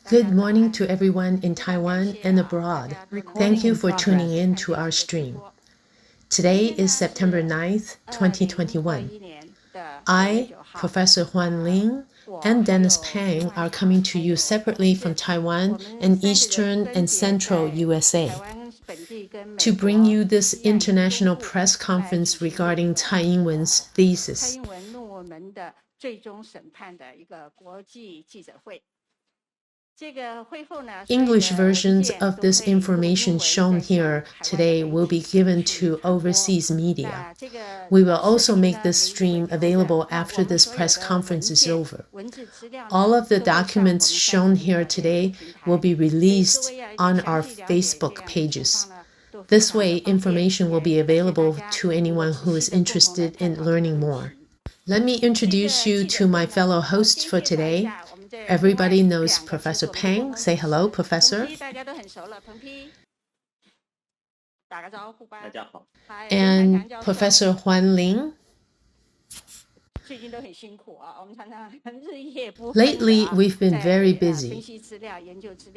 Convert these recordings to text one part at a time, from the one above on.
Good morning to everyone in Taiwan and abroad. Thank you for tuning in to our stream. Today is September 9th, 2021. I, Professor Hwan C, and Dennis Peng are coming to you separately from Taiwan and Eastern and Central USA to bring you this international press conference regarding Tsai Ing-wen's thesis. English versions of this information shown here today will be given to overseas media. We will also make this stream available after this press conference is over. All of the documents shown here today will be released on our Facebook pages. This way, information will be available to anyone who is interested in learning more. Let me introduce you to my fellow hosts for today. Everybody knows Professor Peng. Say hello, Professor. And Professor Hwan C. Lately, we've been very busy.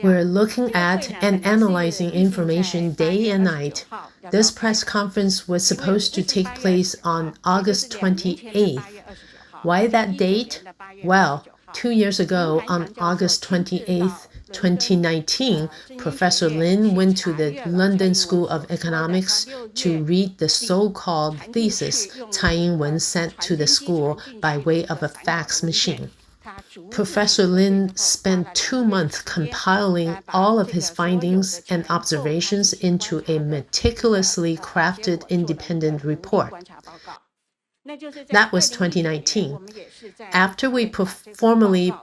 We're looking at and analyzing information day and night. This press conference was supposed to take place on August 28th. Why that date? Well, 2 years ago, on August 28, 2019, Professor Lin went to the London School of Economics to read the so-called thesis Tsai Ing-wen sent to the school by way of a fax machine. Professor Lin spent 2 months compiling all of his findings and observations into a meticulously crafted independent report. That was 2019. After we formally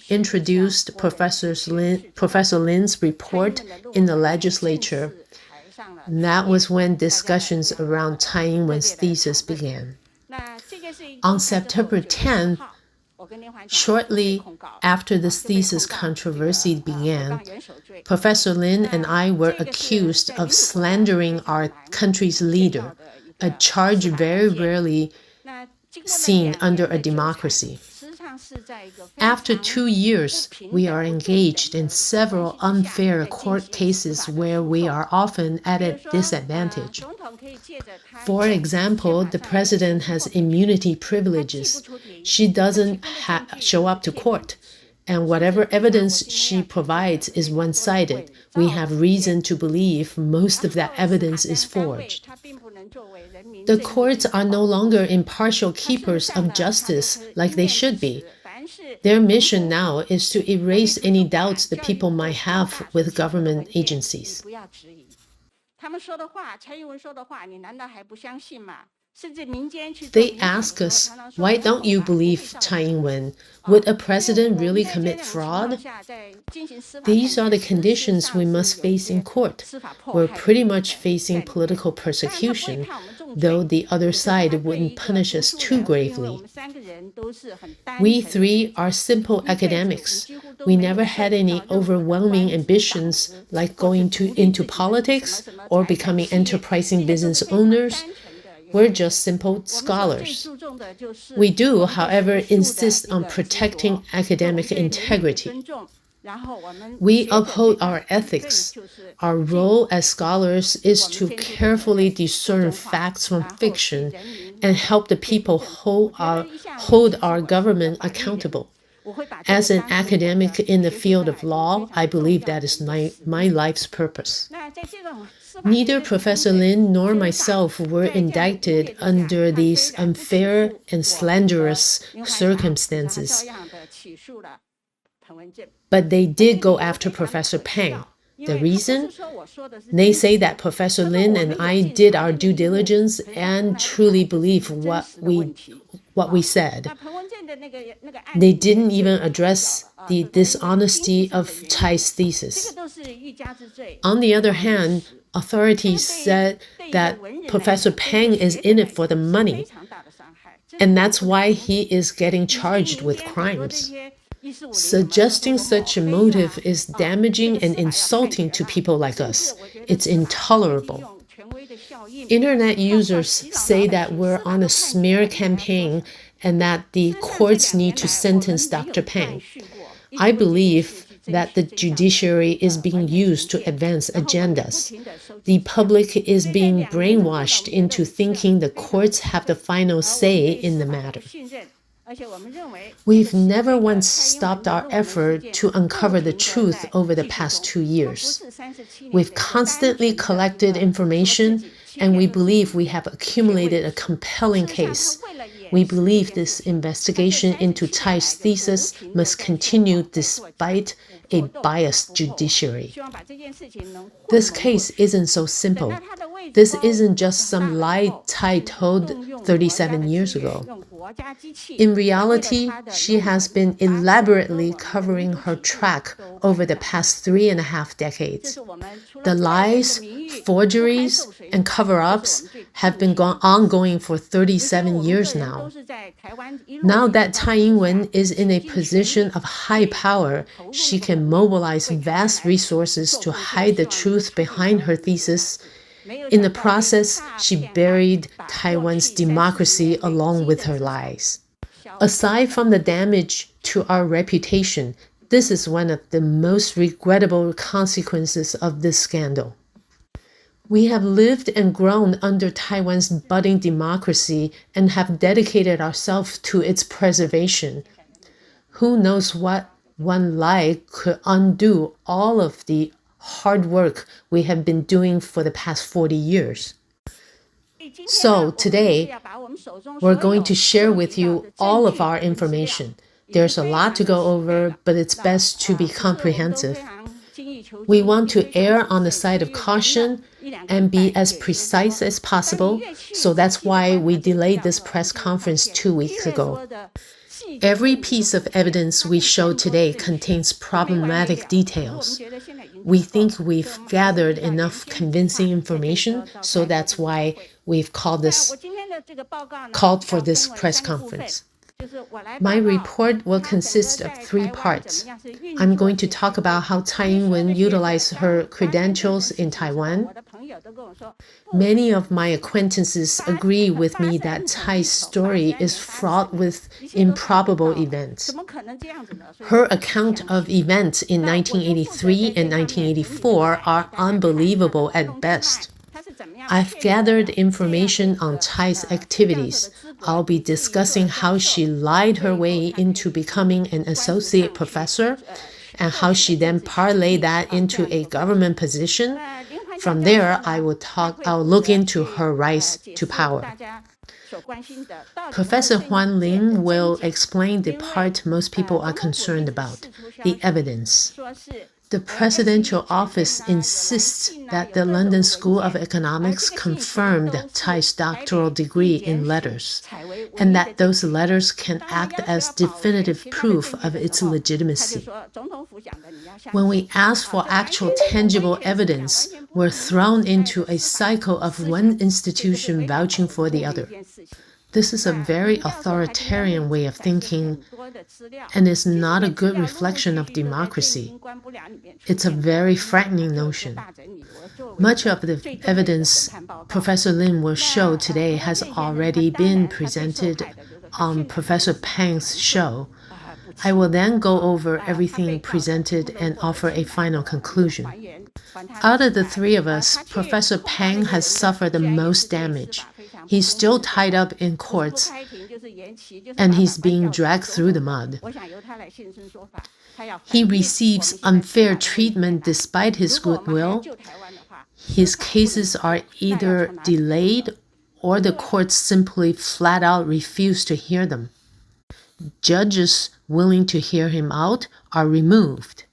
introduced Professor Lin's report in the legislature, that was when discussions around Tsai Ing-wen's thesis began. On September 10th, shortly after this thesis controversy began, Professor Lin and I were accused of slandering our country's leader, a charge very rarely seen under a democracy. After 2 years, we are engaged in several unfair court cases where we are often at a disadvantage. For example, the president has immunity privileges. She doesn't show up to court, and whatever evidence she provides is one-sided. We have reason to believe most of that evidence is forged. The courts are no longer impartial keepers of justice like they should be. Their mission now is to erase any doubts the people might have with government agencies. They ask us, why don't you believe Tsai Ing-wen? Would a president really commit fraud? These are the conditions we must face in court. We're pretty much facing political persecution, though the other side wouldn't punish us too gravely. We three are simple academics. We never had any overwhelming ambitions like going into politics or becoming enterprising business owners. We're just simple scholars. We do, however, insist on protecting academic integrity. We uphold our ethics. Our role as scholars is to carefully discern facts from fiction and help the people hold our government accountable. As an academic in the field of law, I believe that is my life's purpose. Neither Professor Lin nor myself were indicted under these unfair and slanderous circumstances. But they did go after Professor Peng. The reason? They say that Professor Lin and I did our due diligence and truly believe what we said. They didn't even address the dishonesty of Tsai's thesis. On the other hand, authorities said that Professor Peng is in it for the money, and that's why he is getting charged with crimes. Suggesting such a motive is damaging and insulting to people like us. It's intolerable. Internet users say that we're on a smear campaign and that the courts need to sentence Dr. Peng. I believe that the judiciary is being used to advance agendas. The public is being brainwashed into thinking the courts have the final say in the matter. We've never once stopped our effort to uncover the truth over the past 2 years. We've constantly collected information, and we believe we have accumulated a compelling case. We believe this investigation into Tsai's thesis must continue despite a biased judiciary. This case isn't so simple. This isn't just some lie Tsai told 37 years ago. In reality, she has been elaborately covering her track over the past 3.5 decades. The lies, forgeries, and cover-ups have been ongoing for 37 years now. Now that Tsai Ing-wen is in a position of high power, she can mobilize vast resources to hide the truth behind her thesis. In the process, she buried Taiwan's democracy along with her lies. Aside from the damage to our reputation, this is one of the most regrettable consequences of this scandal. We have lived and grown under Taiwan's budding democracy and have dedicated ourselves to its preservation. Who knows what one lie could undo all of the hard work we have been doing for the past 40 years. So today, we're going to share with you all of our information. There's a lot to go over, but it's best to be comprehensive. We want to err on the side of caution and be as precise as possible, so that's why we delayed this press conference 2 weeks ago. Every piece of evidence we show today contains problematic details. We think we've gathered enough convincing information, so that's why we've called for this press conference. My report will consist of 3 parts. I'm going to talk about how Tsai Ing-wen utilized her credentials in Taiwan. Many of my acquaintances agree with me that Tsai's story is fraught with improbable events. Her account of events in 1983 and 1984 are unbelievable at best. I've gathered information on Tsai's activities. I'll be discussing how she lied her way into becoming an associate professor and how she then parlayed that into a government position. From there, I'll look into her rise to power. Professor Hwan Ling will explain the part most people are concerned about, the evidence. The presidential office insists that the London School of Economics confirmed Tsai's doctoral degree in letters, and that those letters can act as definitive proof of its legitimacy. When we ask for actual tangible evidence, we're thrown into a cycle of one institution vouching for the other. This is a very authoritarian way of thinking, and is not a good reflection of democracy. It's a very frightening notion. Much of the evidence Professor Lin will show today has already been presented on Professor Peng's show. I will then go over everything presented and offer a final conclusion. Out of the 3 of us, Professor Peng has suffered the most damage. He's still tied up in courts, and he's being dragged through the mud. He receives unfair treatment despite his goodwill. His cases are either delayed or the courts simply flat out refuse to hear them. Judges willing to hear him out are removed.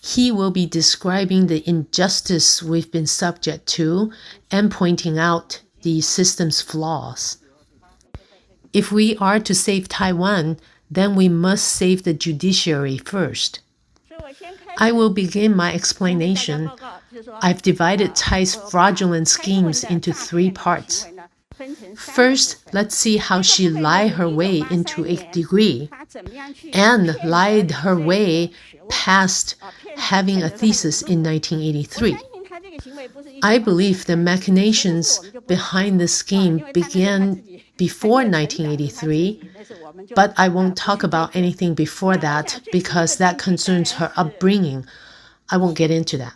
He will be describing the injustice we've been subject to and pointing out the system's flaws. If we are to save Taiwan, then we must save the judiciary first. I will begin my explanation. I've divided Tsai's fraudulent schemes into 3 parts. First, let's see how she lied her way into a degree and lied her way past having a thesis in 1983. I believe the machinations behind the scheme began before 1983, but I won't talk about anything before that because that concerns her upbringing. I won't get into that.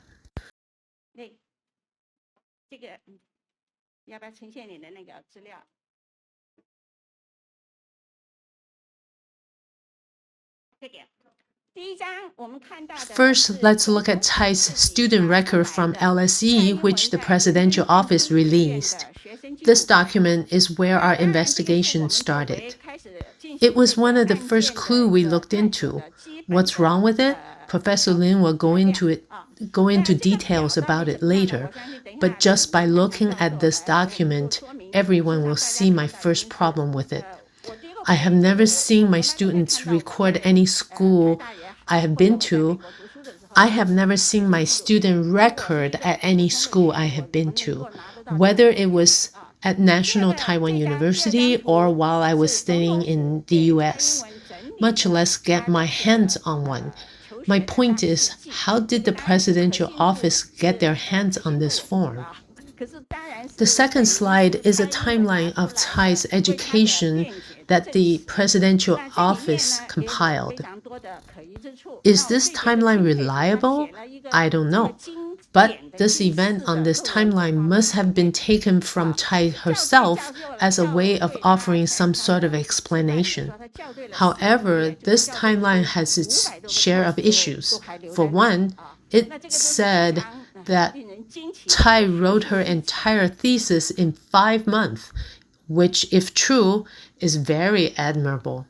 First, let's look at Tsai's student record from LSE, which the Presidential Office released. This document is where our investigation started. It was one of the first clues we looked into. What's wrong with it? Professor Lin will go into details about it later, but just by looking at this document, everyone will see my first problem with it. I have never seen my students record any school I have been to. I have never seen my student record at any school I have been to, whether it was at National Taiwan University or while I was studying in the US, much less get my hands on one. My point is, how did the Presidential Office get their hands on this form? The second slide is a timeline of Tsai's education that the Presidential Office compiled. Is this timeline reliable? I don't know. But this event on this timeline must have been taken from Tsai herself as a way of offering some sort of explanation. However, this timeline has its share of issues. For one, it said that Tsai wrote her entire thesis in 5 months, which, if true, is very admirable.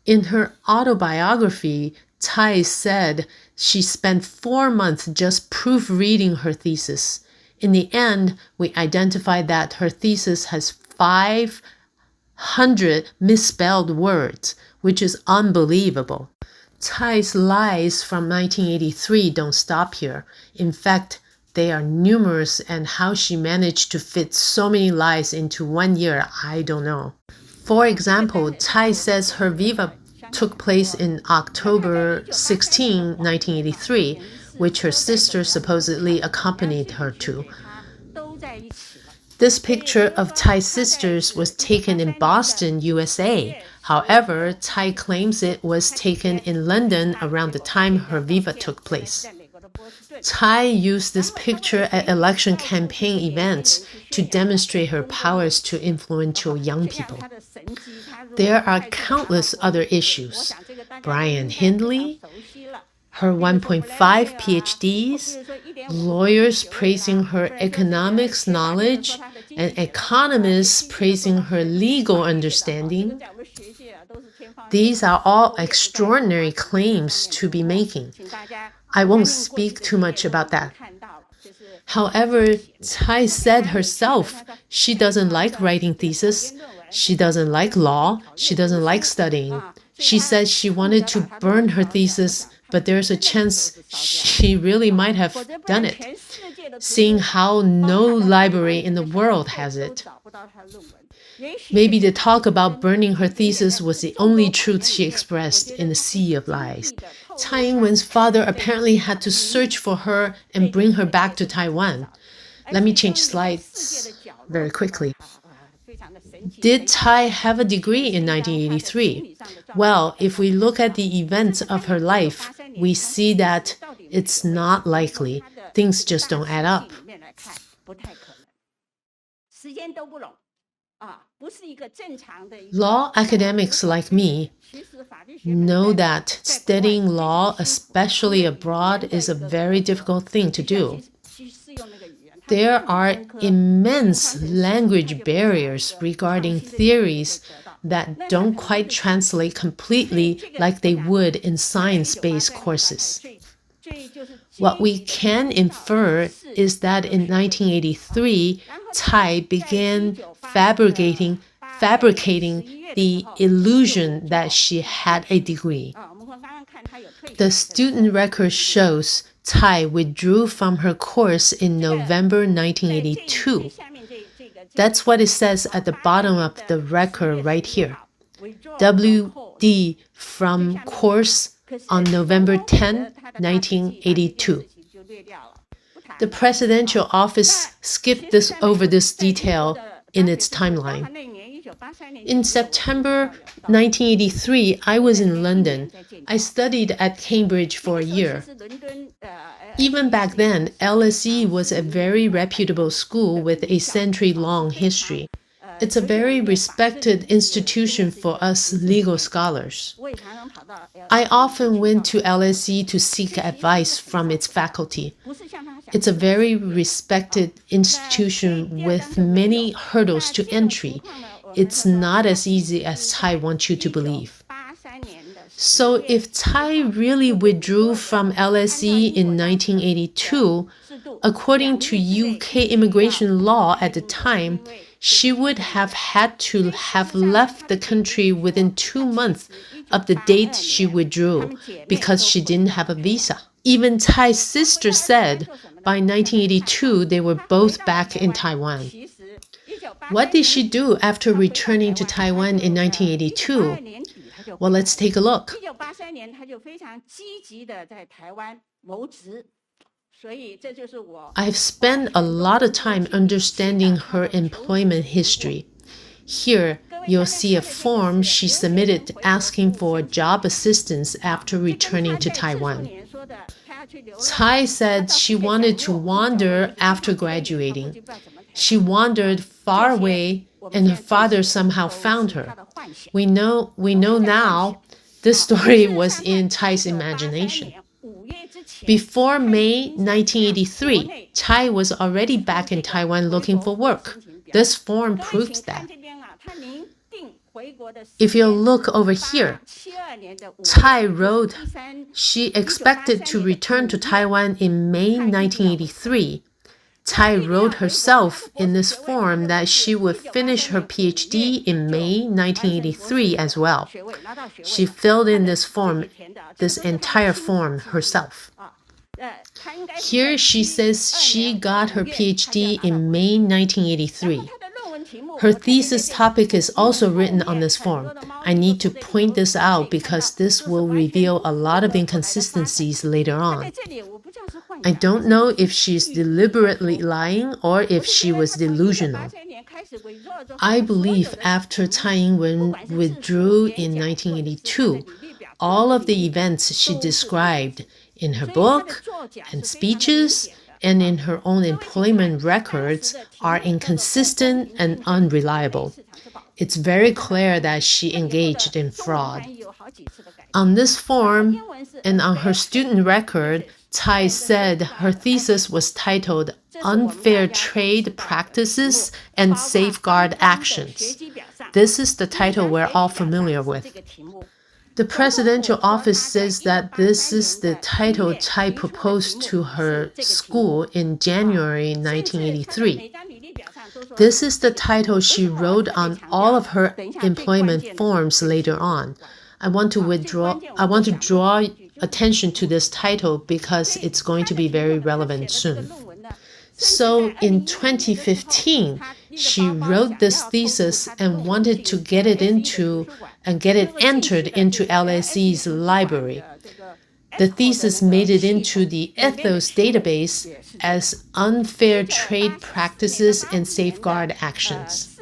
In her autobiography, Tsai said she spent 4 months just proofreading her thesis. In the end, we identified that her thesis has 500 misspelled words, which is unbelievable. Tsai's lies from 1983 don't stop here. In fact, they are numerous, and how she managed to fit so many lies into 1 year, I don't know. For example, Tsai says her viva took place in October 16, 1983, which her sister supposedly accompanied her to. This picture of Tsai's sisters was taken in Boston, USA. However, Tsai claims it was taken in London around the time her viva took place. Tsai used this picture at election campaign events to demonstrate her powers to influential young people. There are countless other issues. Brian Hindley, her 1.5 PhDs, lawyers praising her economics knowledge, and economists praising her legal understanding. These are all extraordinary claims to be making. I won't speak too much about that. However, Tsai said herself she doesn't like writing thesis, she doesn't like law, she doesn't like studying. She said she wanted to burn her thesis, but there's a chance she really might have done it, seeing how no library in the world has it. Maybe the talk about burning her thesis was the only truth she expressed in the sea of lies. Tsai Ing-wen's father apparently had to search for her and bring her back to Taiwan. Let me change slides very quickly. Did Tsai have a degree in 1983? Well, if we look at the events of her life, we see that it's not likely. Things just don't add up. Law academics like me know that studying law, especially abroad, is a very difficult thing to do. There are immense language barriers regarding theories that don't quite translate completely like they would in science-based courses. What we can infer is that in 1983, Tsai began fabricating the illusion that she had a degree. The student record shows Tsai withdrew from her course in November 1982. That's what it says at the bottom of the record right here. WD from course on November 10, 1982. The Presidential Office skipped over this detail in its timeline. In September 1983, I was in London. I studied at Cambridge for a year. Even back then, LSE was a very reputable school with a century-long history. It's a very respected institution for us legal scholars. I often went to LSE to seek advice from its faculty. It's a very respected institution with many hurdles to entry. It's not as easy as Tsai wants you to believe. So if Tsai really withdrew from LSE in 1982, according to UK immigration law at the time, she would have had to have left the country within 2 months of the date she withdrew because she didn't have a visa. Even Tsai's sister said by 1982 they were both back in Taiwan. What did she do after returning to Taiwan in 1982? Well, let's take a look. I've spent a lot of time understanding her employment history. Here, you'll see a form she submitted asking for job assistance after returning to Taiwan. Tsai said she wanted to wander after graduating. She wandered far away, and her father somehow found her. We know now this story was in Tsai's imagination. Before May 1983, Tsai was already back in Taiwan looking for work. This form proves that. If you look over here, Tsai wrote she expected to return to Taiwan in May 1983. Tsai wrote herself in this form that she would finish her PhD in May 1983 as well. She filled in this entire form herself. Here she says she got her PhD in May 1983. Her thesis topic is also written on this form. I need to point this out because this will reveal a lot of inconsistencies later on. I don't know if she's deliberately lying or if she was delusional. I believe after Tsai Ing-wen withdrew in 1982, all of the events she described in her book and speeches and in her own employment records are inconsistent and unreliable. It's very clear that she engaged in fraud. On this form and on her student record, Tsai said her thesis was titled Unfair Trade Practices and Safeguard Actions. This is the title we're all familiar with. The presidential office says that this is the title Tsai proposed to her school in January 1983. This is the title she wrote on all of her employment forms later on. I want to draw attention to this title because it's going to be very relevant soon. So in 2015, she wrote this thesis and wanted to get it entered into LSE's library. The thesis made it into the Ethos database as Unfair Trade Practices and Safeguard Actions.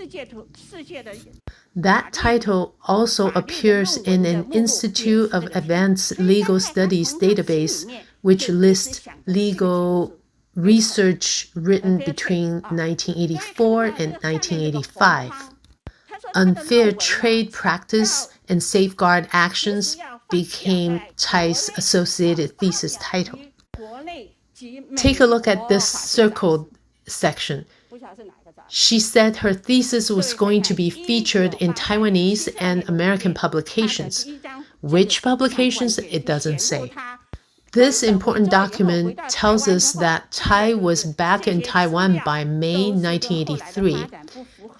That title also appears in an Institute of Advanced Legal Studies database, which lists legal research written between 1984 and 1985. Unfair Trade Practice and Safeguard Actions became Tsai's associated thesis title. Take a look at this circled section. She said her thesis was going to be featured in Taiwanese and American publications. Which publications? It doesn't say. This important document tells us that Tsai was back in Taiwan by May 1983,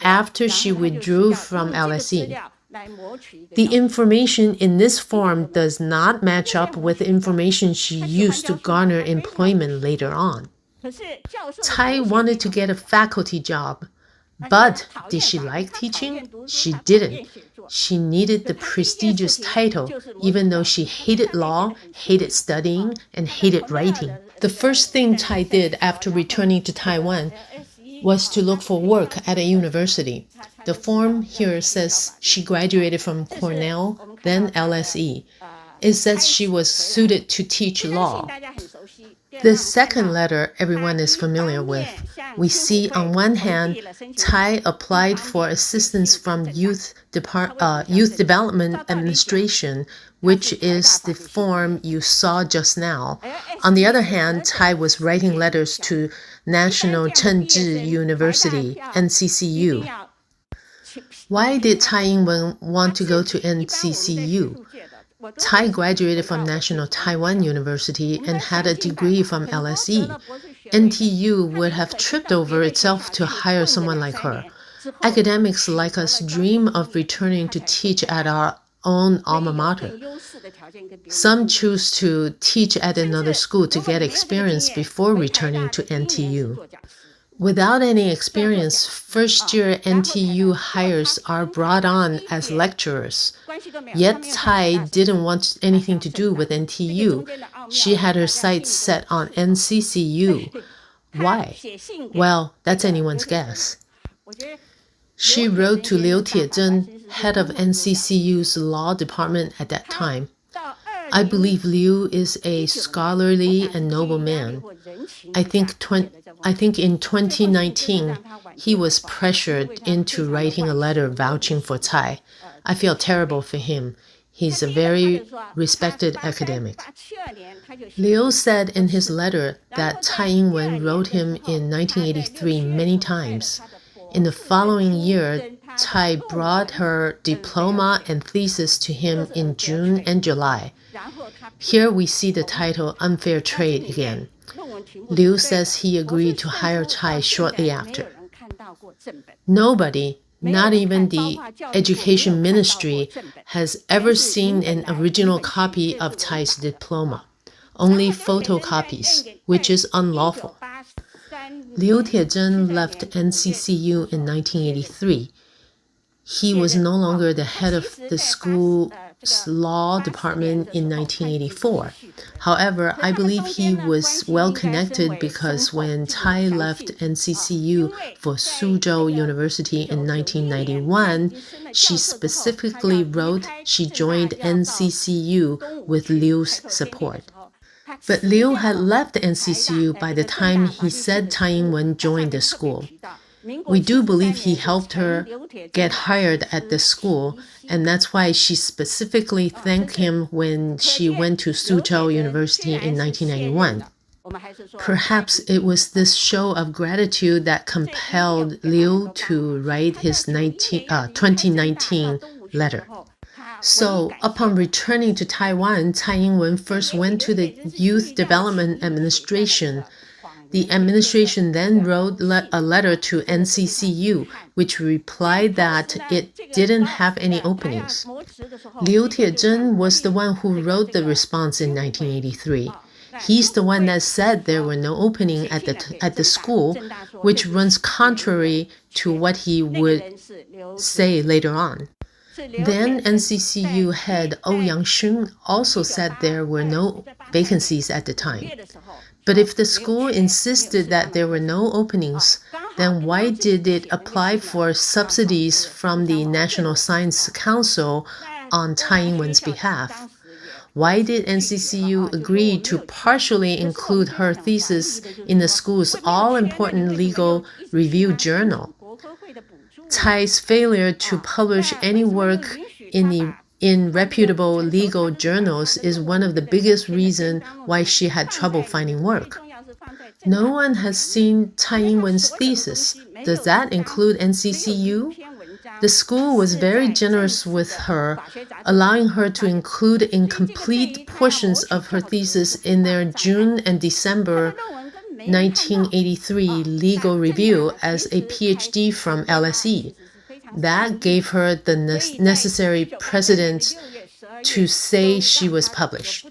after she withdrew from LSE. The information in this form does not match up with the information she used to garner employment later on. Tsai wanted to get a faculty job, but did she like teaching? She didn't. She needed the prestigious title, even though she hated law, hated studying, and hated writing. The first thing Tsai did after returning to Taiwan was to look for work at a university. The form here says she graduated from Cornell, then LSE. It says she was suited to teach law. The second letter everyone is familiar with. We see on one hand, Tsai applied for assistance from Youth Development Administration, which is the form you saw just now. On the other hand, Tsai was writing letters to National Nccu University, NCCU. Why did Tsai Ing-wen want to go to NCCU? Tsai graduated from National Taiwan University and had a degree from LSE. NTU would have tripped over itself to hire someone like her. Academics like us dream of returning to teach at our own alma mater. Some choose to teach at another school to get experience before returning to NTU. Without any experience, first-year NTU hires are brought on as lecturers. Yet Tsai didn't want anything to do with NTU. She had her sights set on NCCU. Why? Well, that's anyone's guess. She wrote to Liu Tiezhen, head of NCCU's law department at that time. I believe Liu is a scholarly and noble man. I think in 2019, he was pressured into writing a letter vouching for Tsai. I feel terrible for him. He's a very respected academic. Liu said in his letter that Tsai Ing-wen wrote him in 1983 many times. In the following year, Tsai brought her diploma and thesis to him in June and July. Here we see the title Unfair Trade again. Liu says he agreed to hire Tsai shortly after. Nobody, not even the Education Ministry, has ever seen an original copy of Tsai's diploma. Only photocopies, which is unlawful. Liu Tiezhen left NCCU in 1983. He was no longer the head of the school's law department in 1984. However, I believe he was well connected because when Tsai left NCCU for Suzhou University in 1991, she specifically wrote she joined NCCU with Liu's support. But Liu had left NCCU by the time he said Tsai Ing-wen joined the school. We do believe he helped her get hired at the school, and that's why she specifically thanked him when she went to Suzhou University in 1991. Perhaps it was this show of gratitude that compelled Liu to write his 2019 letter. So, upon returning to Taiwan, Tsai Ing-wen first went to the Youth Development Administration. The administration then wrote a letter to NCCU, which replied that it didn't have any openings. Liu Tiezhen was the one who wrote the response in 1983. He's the one that said there were no openings at the school, which runs contrary to what he would say later on. Then NCCU head Ouyang Shun also said there were no vacancies at the time. But if the school insisted that there were no openings, then why did it apply for subsidies from the National Science Council on Tsai Ing-wen's behalf? Why did NCCU agree to partially include her thesis in the school's all-important legal review journal? Tsai's failure to publish any work in reputable legal journals is one of the biggest reasons why she had trouble finding work. No one has seen Tsai Ing-wen's thesis. Does that include NCCU? The school was very generous with her, allowing her to include incomplete portions of her thesis in their June and December 1983 legal review as a PhD from LSE. That gave her the necessary precedence to say she was published.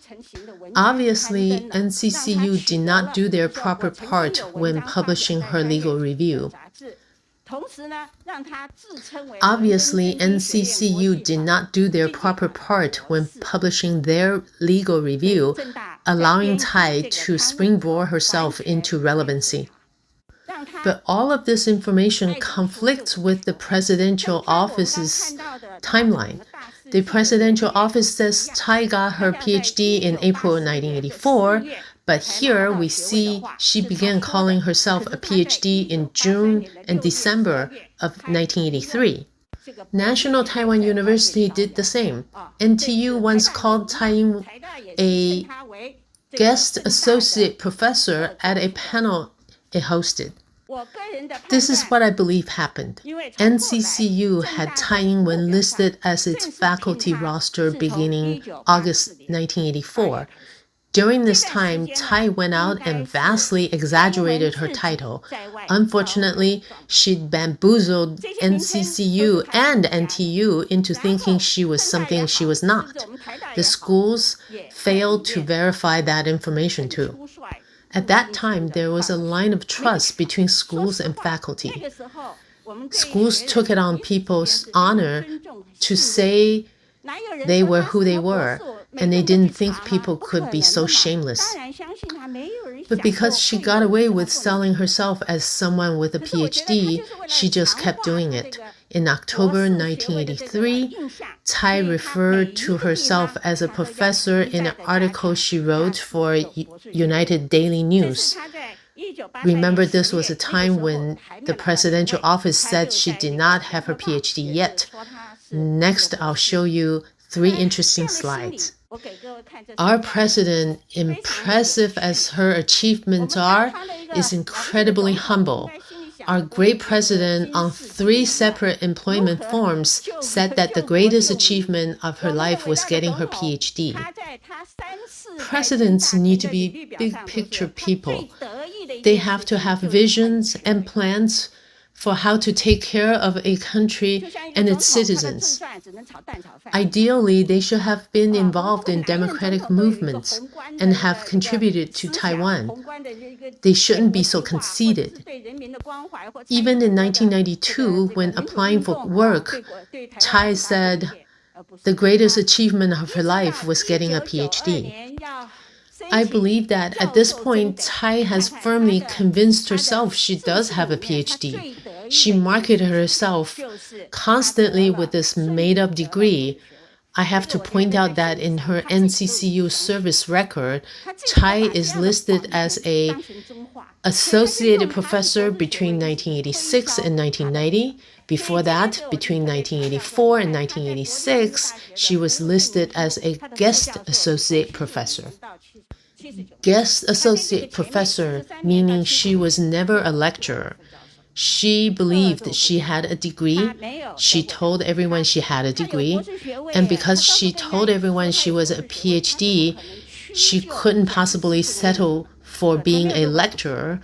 Obviously, NCCU did not do their proper part when publishing her legal review. Obviously, NCCU did not do their proper part when publishing their legal review, allowing Tsai to springboard herself into relevancy. But all of this information conflicts with the presidential office's timeline. The presidential office says Tsai got her PhD in April 1984, but here we see she began calling herself a PhD in June and December of 1983. National Taiwan University did the same. NTU once called Tsai Ing a guest associate professor at a panel it hosted. This is what I believe happened. NCCU had Tsai Ing-wen listed as its faculty roster beginning August 1984. During this time, Tsai went out and vastly exaggerated her title. Unfortunately, she'd bamboozled NCCU and NTU into thinking she was something she was not. The schools failed to verify that information too. At that time, there was a line of trust between schools and faculty. Schools took it on people's honor to say they were who they were, and they didn't think people could be so shameless. But because she got away with selling herself as someone with a PhD, she just kept doing it. In October 1983, Tsai referred to herself as a professor in an article she wrote for United Daily News. Remember, this was a time when the presidential office said she did not have her PhD yet. Next, I'll show you 3 interesting slides. Our president, impressive as her achievements are, is incredibly humble. Our great president, on 3 separate employment forms, said that the greatest achievement of her life was getting her PhD. Presidents need to be big picture people. They have to have visions and plans for how to take care of a country and its citizens. Ideally, they should have been involved in democratic movements and have contributed to Taiwan. They shouldn't be so conceited. Even in 1992, when applying for work, Tsai said the greatest achievement of her life was getting a PhD. I believe that at this point, Tsai has firmly convinced herself she does have a PhD. She marketed herself constantly with this made-up degree. I have to point out that in her NCCU service record, Tsai is listed as an associated professor between 1986 and 1990. Before that, between 1984 and 1986, she was listed as a guest associate professor. Guest associate professor, meaning she was never a lecturer. She believed she had a degree. She told everyone she had a degree. And because she told everyone she was a PhD, she couldn't possibly settle for being a lecturer.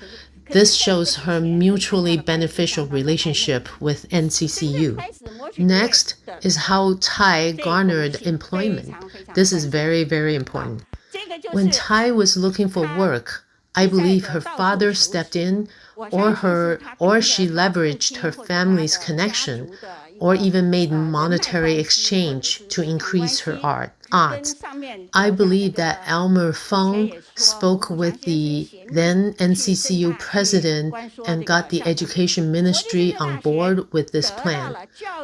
This shows her mutually beneficial relationship with NCCU. Next is how Tsai garnered employment. This is very, very important. When Tsai was looking for work, I believe her father stepped in, or she leveraged her family's connection, or even made monetary exchange to increase her odds. I believe that Elmer Peng spoke with the then NCCU president and got the education ministry on board with this plan,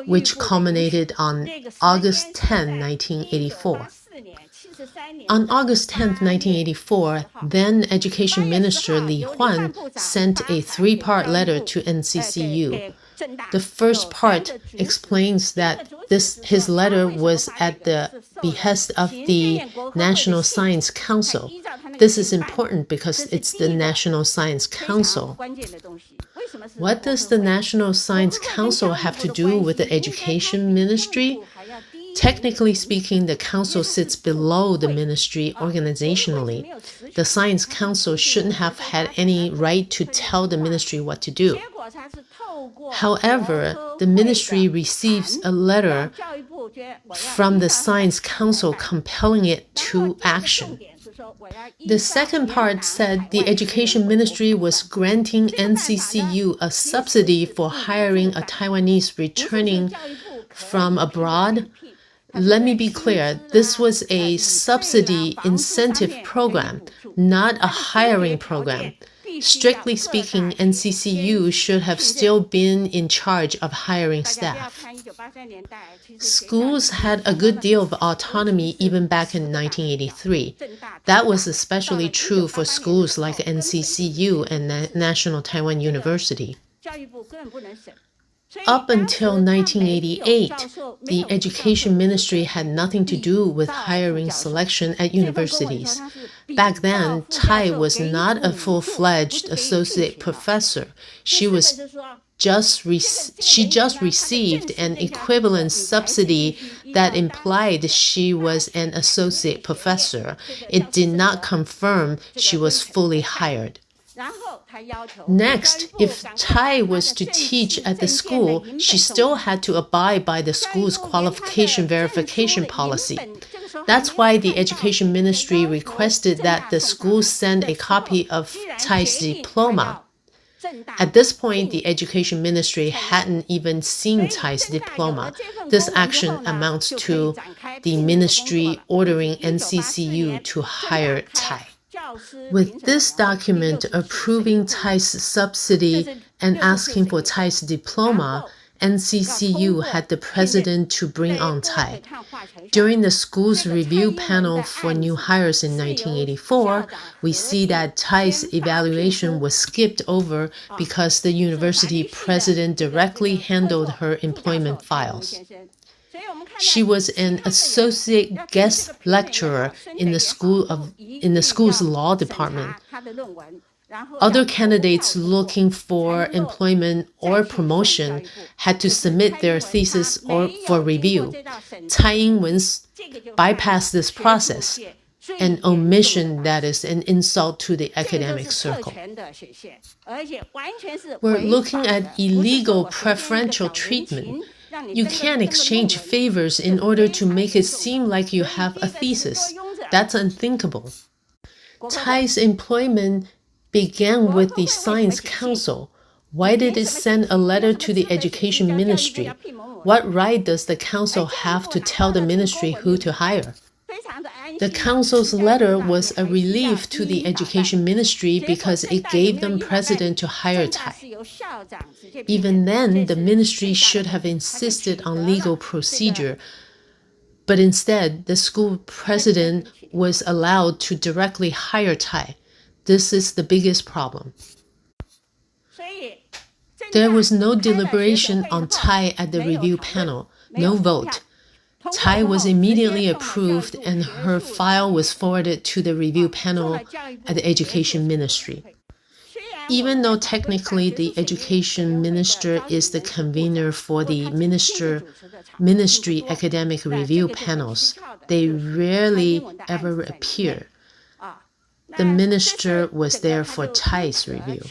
which culminated on August 10, 1984. On August 10, 1984, then Education Minister Li Huan sent a 3-part letter to NCCU. The first part explains that his letter was at the behest of the National Science Council. This is important because it's the National Science Council. What does the National Science Council have to do with the Education Ministry? Technically speaking, the council sits below the ministry organizationally. The Science Council shouldn't have had any right to tell the ministry what to do. However, the ministry receives a letter from the Science Council compelling it to action. The second part said the Education Ministry was granting NCCU a subsidy for hiring a Taiwanese returning from abroad. Let me be clear, this was a subsidy incentive program, not a hiring program. Strictly speaking, NCCU should have still been in charge of hiring staff. Schools had a good deal of autonomy even back in 1983. That was especially true for schools like NCCU and National Taiwan University. Up until 1988, the Education Ministry had nothing to do with hiring selection at universities. Back then, Tsai was not a full-fledged associate professor. She just received an equivalent subsidy that implied she was an associate professor. It did not confirm she was fully hired. Next, if Tsai was to teach at the school, she still had to abide by the school's qualification verification policy. That's why the Education Ministry requested that the school send a copy of Tsai's diploma. At this point, the Education Ministry hadn't even seen Tsai's diploma. This action amounts to the ministry ordering NCCU to hire Tsai. With this document approving Tsai's subsidy and asking for Tsai's diploma, NCCU had the president to bring on Tsai. During the school's review panel for new hires in 1984, we see that Tsai's evaluation was skipped over because the university president directly handled her employment files. She was an associate guest lecturer in the school's law department. Other candidates looking for employment or promotion had to submit their thesis for review. Tsai Ing-wen bypassed this process, an omission that is an insult to the academic circle. We're looking at illegal preferential treatment. You can't exchange favors in order to make it seem like you have a thesis. That's unthinkable. Tsai's employment began with the Science Council. Why did it send a letter to the Education Ministry? What right does the Council have to tell the Ministry who to hire? The Council's letter was a relief to the Education Ministry because it gave them precedent to hire Tsai. Even then, the Ministry should have insisted on legal procedure, but instead, the school president was allowed to directly hire Tsai. This is the biggest problem. There was no deliberation on Tsai at the review panel, no vote. Tsai was immediately approved and her file was forwarded to the review panel at the Education Ministry. Even though technically the Education Minister is the convener for the ministry academic review panels, they rarely ever appear. The minister was there for Tsai's review.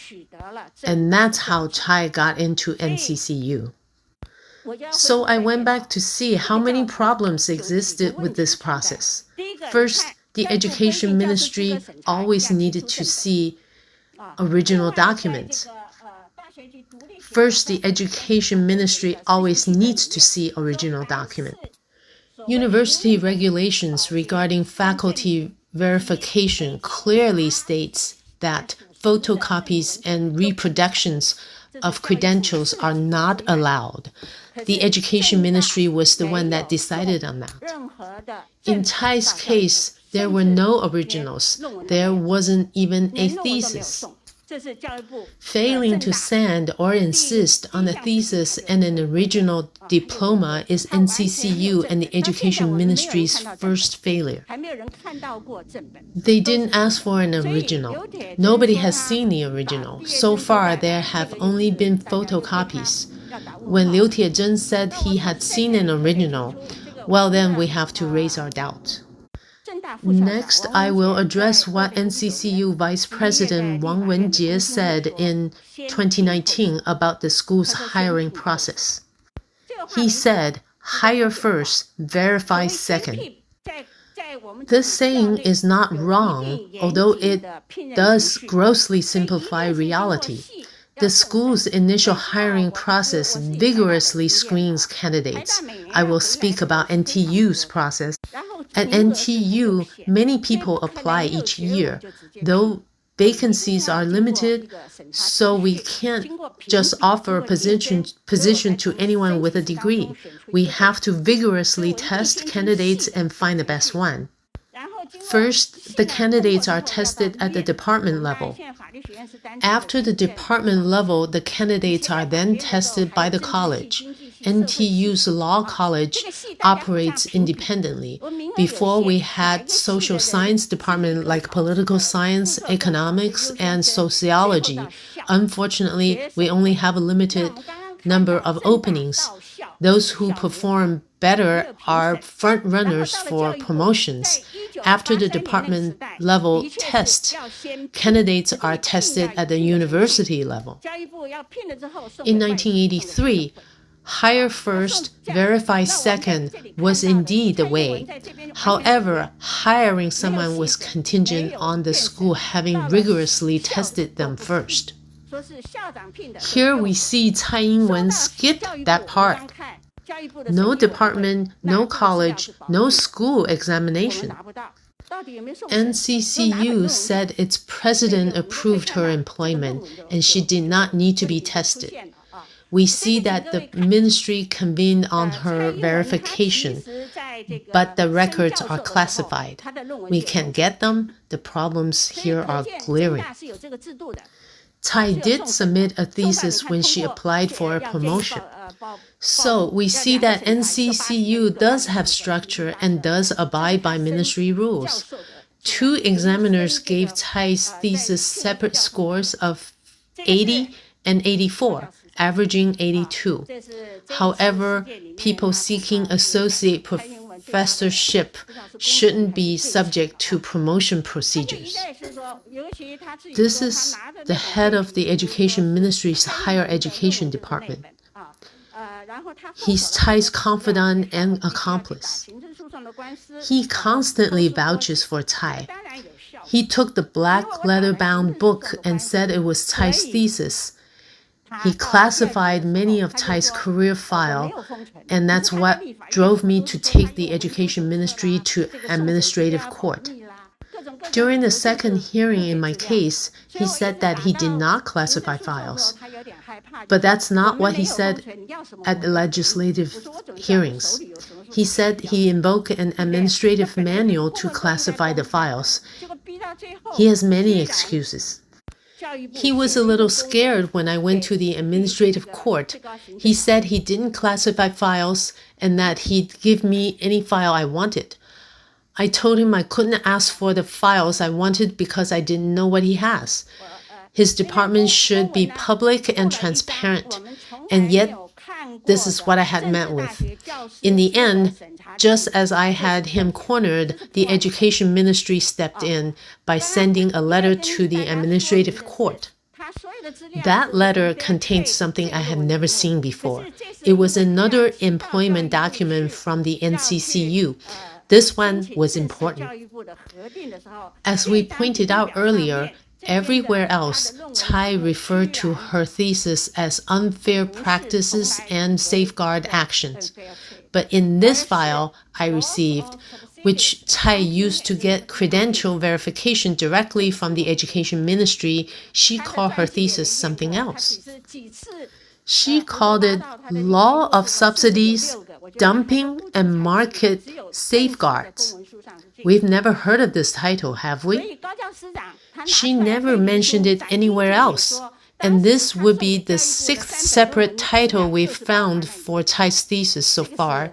And that's how Tsai got into NCCU. So I went back to see how many problems existed with this process. First, the Education Ministry always needed to see original documents. University regulations regarding faculty verification clearly states that photocopies and reproductions of credentials are not allowed. The Education Ministry was the one that decided on that. In Tsai's case, there were no originals. There wasn't even a thesis. Failing to send or insist on a thesis and an original diploma is NCCU and the Education Ministry's first failure. They didn't ask for an original. Nobody has seen the original. So far, there have only been photocopies. When Liu Tiezhen said he had seen an original, well, then we have to raise our doubts. Next, I will address what NCCU Vice President Wang Wenjie said in 2019 about the school's hiring process. He said, "Hire first, verify second." This saying is not wrong, although it does grossly simplify reality. The school's initial hiring process vigorously screens candidates. I will speak about NTU's process. At NTU, many people apply each year, though vacancies are limited, so we can't just offer a position to anyone with a degree. We have to vigorously test candidates and find the best one. First, the candidates are tested at the department level. After the department level, the candidates are then tested by the college. NTU's law college operates independently. Before, we had social science department like political science, economics, and sociology. Unfortunately, we only have a limited number of openings. Those who perform better are front runners for promotions. After the department level test, candidates are tested at the university level. In 1983, hire first, verify second was indeed the way. However, hiring someone was contingent on the school having rigorously tested them first. Here we see Tsai Ing-wen skip that part. No department, no college, no school examination. Nccu said its president approved her employment and she did not need to be tested. We see that the ministry convened on her verification, but the records are classified. We can't get them. The problems here are glaring. Tsai did submit a thesis when she applied for a promotion. So we see that NCCU does have structure and does abide by ministry rules. 2 examiners gave Tsai's thesis separate scores of 80 and 84, averaging 82. However, people seeking associate professorship shouldn't be subject to promotion procedures. This is the head of the Education Ministry's Higher Education Department. He's Tsai's confidant and accomplice. He constantly vouches for Tsai. He took the black leather-bound book and said it was Tsai's thesis. He classified many of Tsai's career file, and that's what drove me to take the Education Ministry to administrative court. During the second hearing in my case, he said that he did not classify files. But that's not what he said at the legislative hearings. He said he invoked an administrative manual to classify the files. He has many excuses. He was a little scared when I went to the administrative court. He said he didn't classify files and that he'd give me any file I wanted. I told him I couldn't ask for the files I wanted because I didn't know what he has. His department should be public and transparent, and yet this is what I had met with. In the end, just as I had him cornered, the Education Ministry stepped in by sending a letter to the administrative court. That letter contained something I had never seen before. It was another employment document from the NCCU. This one was important. As we pointed out earlier, everywhere else, Tsai referred to her thesis as unfair practices and safeguard actions. But in this file I received, which Tsai used to get credential verification directly from the Education Ministry, she called her thesis something else. She called it Law of Subsidies, Dumping, and Market Safeguards. We've never heard of this title, have we? She never mentioned it anywhere else, and this would be the 6th separate title we've found for Tsai's thesis so far.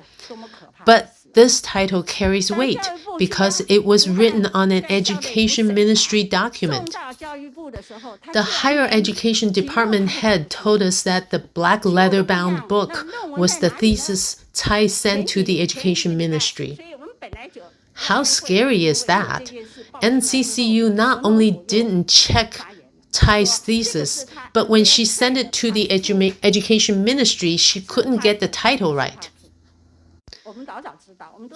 But this title carries weight because it was written on an Education Ministry document. The Higher Education Department head told us that the black leather-bound book was the thesis Tsai sent to the Education Ministry. How scary is that? NCCU not only didn't check Tsai's thesis, but when she sent it to the Education Ministry, she couldn't get the title right.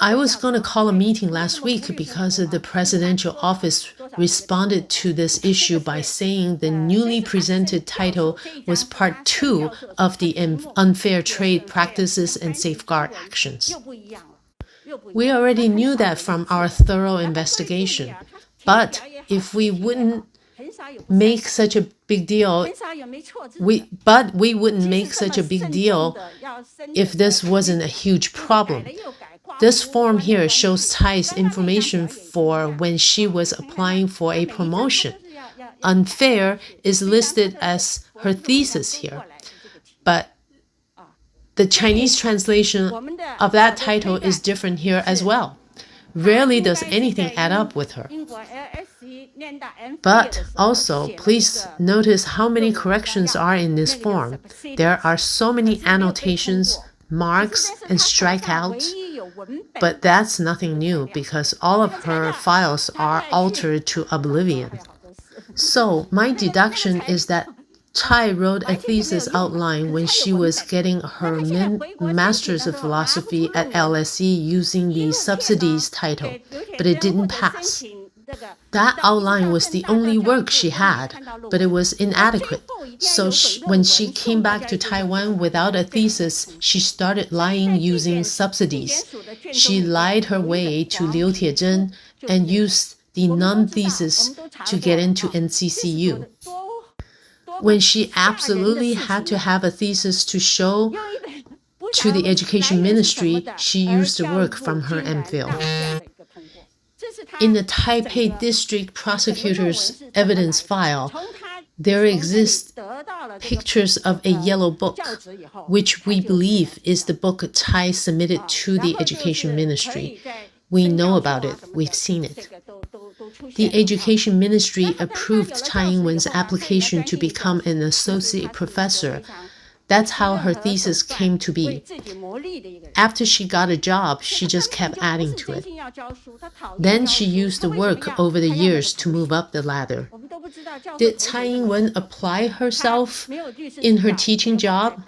I was going to call a meeting last week because the presidential office responded to this issue by saying the newly presented title was part 2 of the unfair trade practices and safeguard actions. We already knew that from our thorough investigation. But if we wouldn't make such a big deal. But we wouldn't make such a big deal if this wasn't a huge problem. This form here shows Tsai's information for when she was applying for a promotion. Unfair is listed as her thesis here, but the Chinese translation of that title is different here as well. Rarely does anything add up with her. But also, please notice how many corrections are in this form. There are so many annotations, marks, and strikeouts. But that's nothing new because all of her files are altered to oblivion. So my deduction is that Tsai wrote a thesis outline when she was getting her Master's of Philosophy at LSE using the subsidies title, but it didn't pass. That outline was the only work she had, but it was inadequate. So when she came back to Taiwan without a thesis, she started lying using subsidies. She lied her way to Liu Tiezhen and used the non-thesis to get into NCCU. When she absolutely had to have a thesis to show to the Education Ministry, she used the work from her MPhil. In the Taipei District Prosecutor's evidence file, there exist pictures of a yellow book, which we believe is the book Tsai submitted to the Education Ministry. We know about it. We've seen it. The Education Ministry approved Tsai Ing-wen's application to become an associate professor. That's how her thesis came to be. After she got a job, she just kept adding to it. Then she used the work over the years to move up the ladder. Did Tsai Ing-wen apply herself in her teaching job?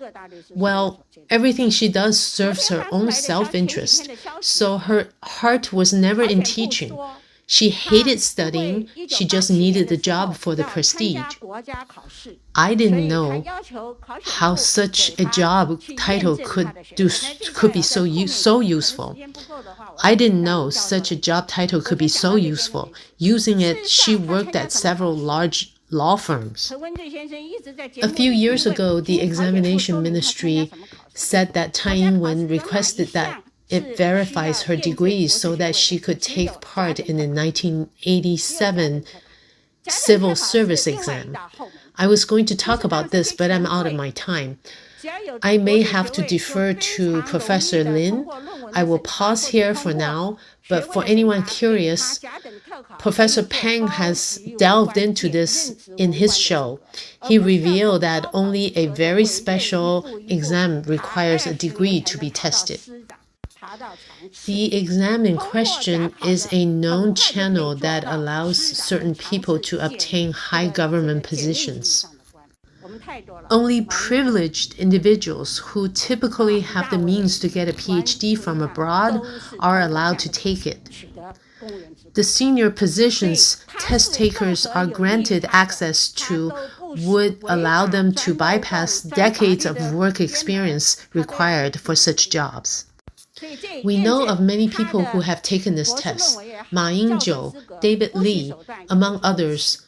Well, everything she does serves her own self-interest, so her heart was never in teaching. She hated studying, she just needed the job for the prestige. I didn't know how such a job title could be so useful. I didn't know such a job title could be so useful. Using it, she worked at several large law firms. A few years ago, the examination ministry said that Tsai Ing-wen requested that it verifies her degrees so that she could take part in the 1987 civil service exam. I was going to talk about this, but I'm out of my time. I may have to defer to Professor Lin. I will pause here for now, but for anyone curious, Professor Peng has delved into this in his show. He revealed that only a very special exam requires a degree to be tested. The exam in question is a known channel that allows certain people to obtain high government positions. Only privileged individuals who typically have the means to get a PhD from abroad are allowed to take it. The senior positions test takers are granted access to would allow them to bypass decades of work experience required for such jobs. We know of many people who have taken this test. Ma Ying-jiu, David Lee, among others,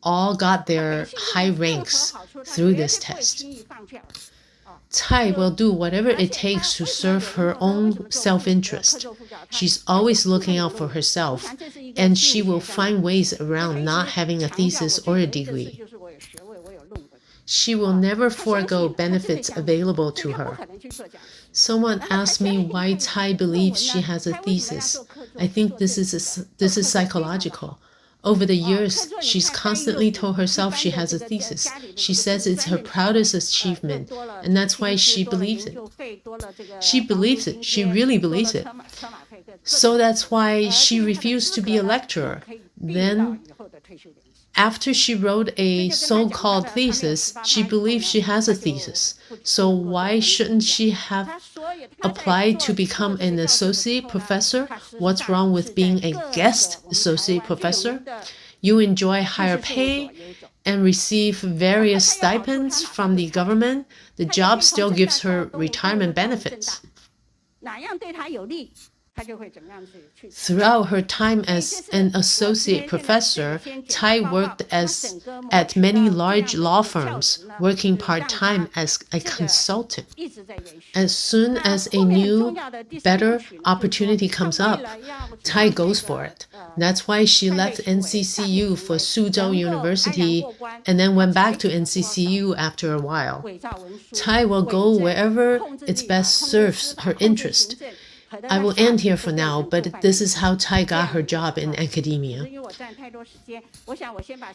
all got their high ranks through this test. Tsai will do whatever it takes to serve her own self-interest. She's always looking out for herself, and she will find ways around not having a thesis or a degree. She will never forego benefits available to her. Someone asked me why Tsai believes she has a thesis. I think this is psychological. Over the years, she's constantly told herself she has a thesis. She says it's her proudest achievement, and that's why she believes it. She believes it. She really believes it. So that's why she refused to be a lecturer. Then, after she wrote a so-called thesis, she believes she has a thesis. So why shouldn't she have applied to become an associate professor? What's wrong with being a guest associate professor? You enjoy higher pay and receive various stipends from the government. The job still gives her retirement benefits. Throughout her time as an associate professor, Tsai worked at many large law firms, working part-time as a consultant. As soon as a new, better opportunity comes up, Tsai goes for it. That's why she left NCCU for Suzhou University and then went back to NCCU after a while. Tsai will go wherever it best serves her interest. I will end here for now, but this is how Tsai got her job in academia.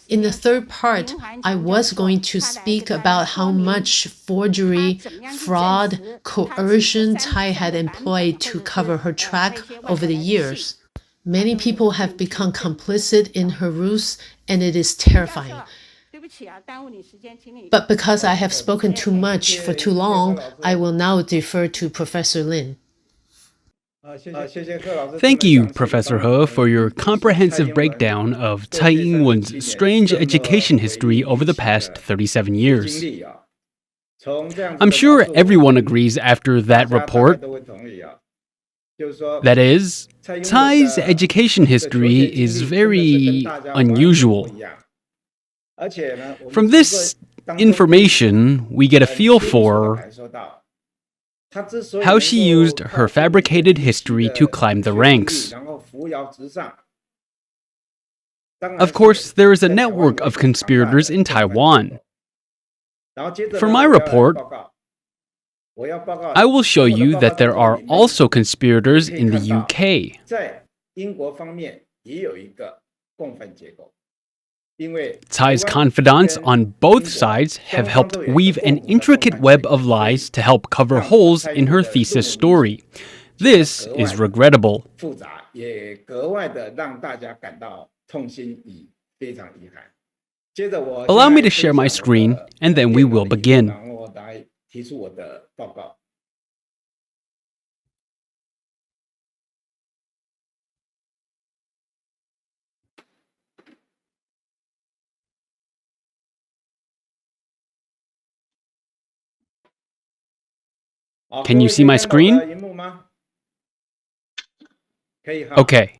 In the third part, I was going to speak about how much forgery, fraud, coercion Tsai had employed to cover her track over the years. Many people have become complicit in her ruse, and it is terrifying. But because I have spoken too much for too long, I will now defer to Professor Lin. Thank you, Professor He, for your comprehensive breakdown of Tsai Ing-wen's strange education history over the past 37 years. I'm sure everyone agrees after that report. That is, Tsai's education history is very unusual. From this information, we get a feel for how she used her fabricated history to climb the ranks. Of course, there is a network of conspirators in Taiwan. For my report, I will show you that there are also conspirators in the UK. Tsai's confidants on both sides have helped weave an intricate web of lies to help cover holes in her thesis story. This is regrettable. Allow me to share my screen, and then we will begin. Can you see my screen? Okay.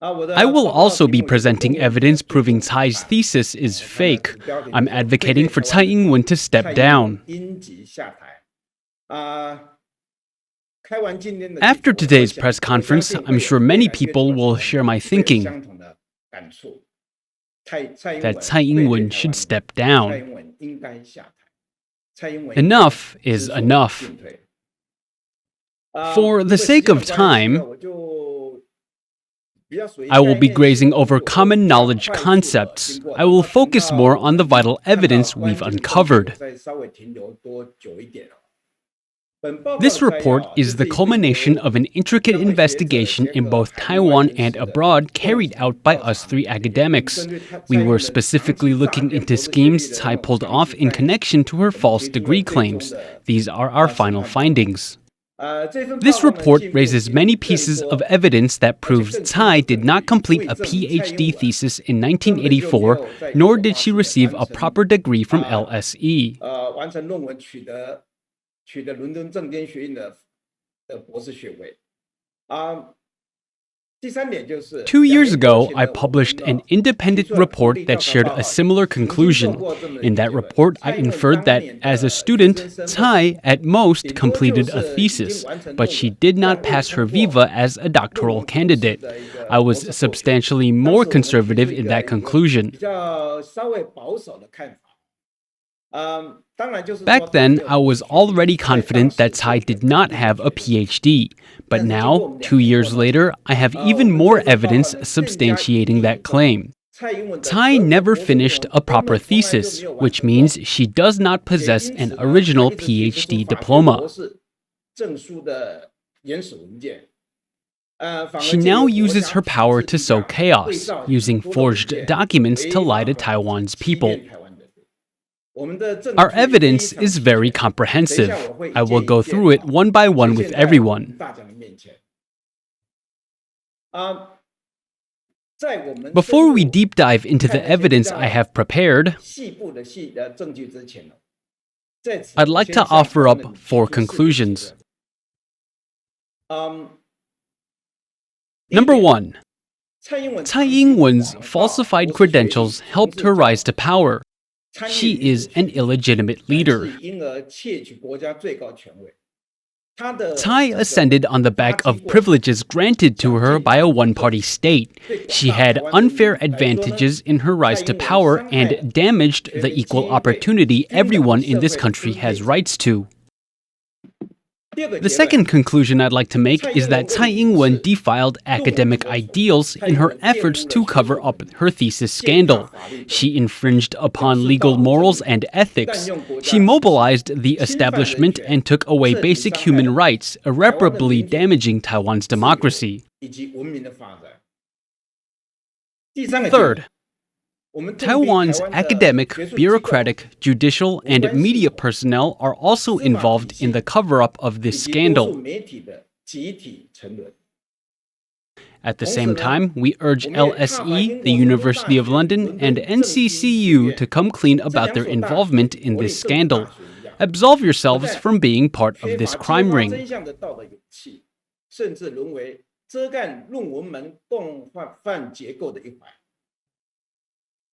I will also be presenting evidence proving Tsai's thesis is fake. I'm advocating for Tsai Ing-wen to step down. After today's press conference, I'm sure many people will share my thinking that Tsai Ing-wen should step down. Enough is enough. For the sake of time, I will be grazing over common knowledge concepts. I will focus more on the vital evidence we've uncovered. This report is the culmination of an intricate investigation in both Taiwan and abroad carried out by us three academics. We were specifically looking into schemes Tsai pulled off in connection to her false degree claims. These are our final findings. This report raises many pieces of evidence that proves Tsai did not complete a PhD thesis in 1984, nor did she receive a proper degree from LSE. 取得伦敦政经学院的博士学位。2 years ago, I published an independent report that shared a similar conclusion. In that report, I inferred that, as a student, Tsai at most completed a thesis, but she did not pass her viva as a doctoral candidate. I was substantially more conservative in that conclusion. Back then, I was already confident that Tsai did not have a PhD, but now, 2 years later, I have even more evidence substantiating that claim. Tsai never finished a proper thesis, which means she does not possess an original PhD diploma. She now uses her power to sow chaos, using forged documents to lie to Taiwan's people. Our evidence is very comprehensive. I will go through it one by one with everyone. Before we deep dive into the evidence I have prepared, I'd like to offer up 4 conclusions. Number 1. Tsai Ing-wen's falsified credentials helped her rise to power. She is an illegitimate leader. Tsai ascended on the back of privileges granted to her by a one-party state. She had unfair advantages in her rise to power and damaged the equal opportunity everyone in this country has rights to. The second conclusion I'd like to make is that Tsai Ing-wen defiled academic ideals in her efforts to cover up her thesis scandal. She infringed upon legal morals and ethics. She mobilized the establishment and took away basic human rights, irreparably damaging Taiwan's democracy. Third, Taiwan's academic, bureaucratic, judicial, and media personnel are also involved in the cover-up of this scandal. At the same time, we urge LSE, the University of London, and Nccu to come clean about their involvement in this scandal. Absolve yourselves from being part of this crime ring.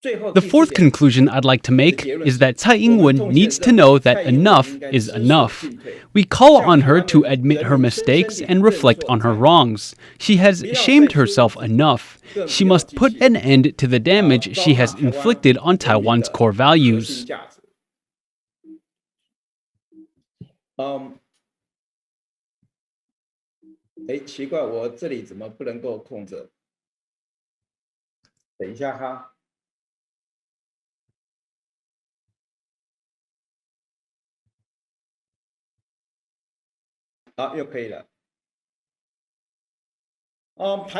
The fourth conclusion I'd like to make is that Tsai Ing-wen needs to know that enough is enough. We call on her to admit her mistakes and reflect on her wrongs. She has shamed herself enough. She must put an end to the damage she has inflicted on Taiwan's core values.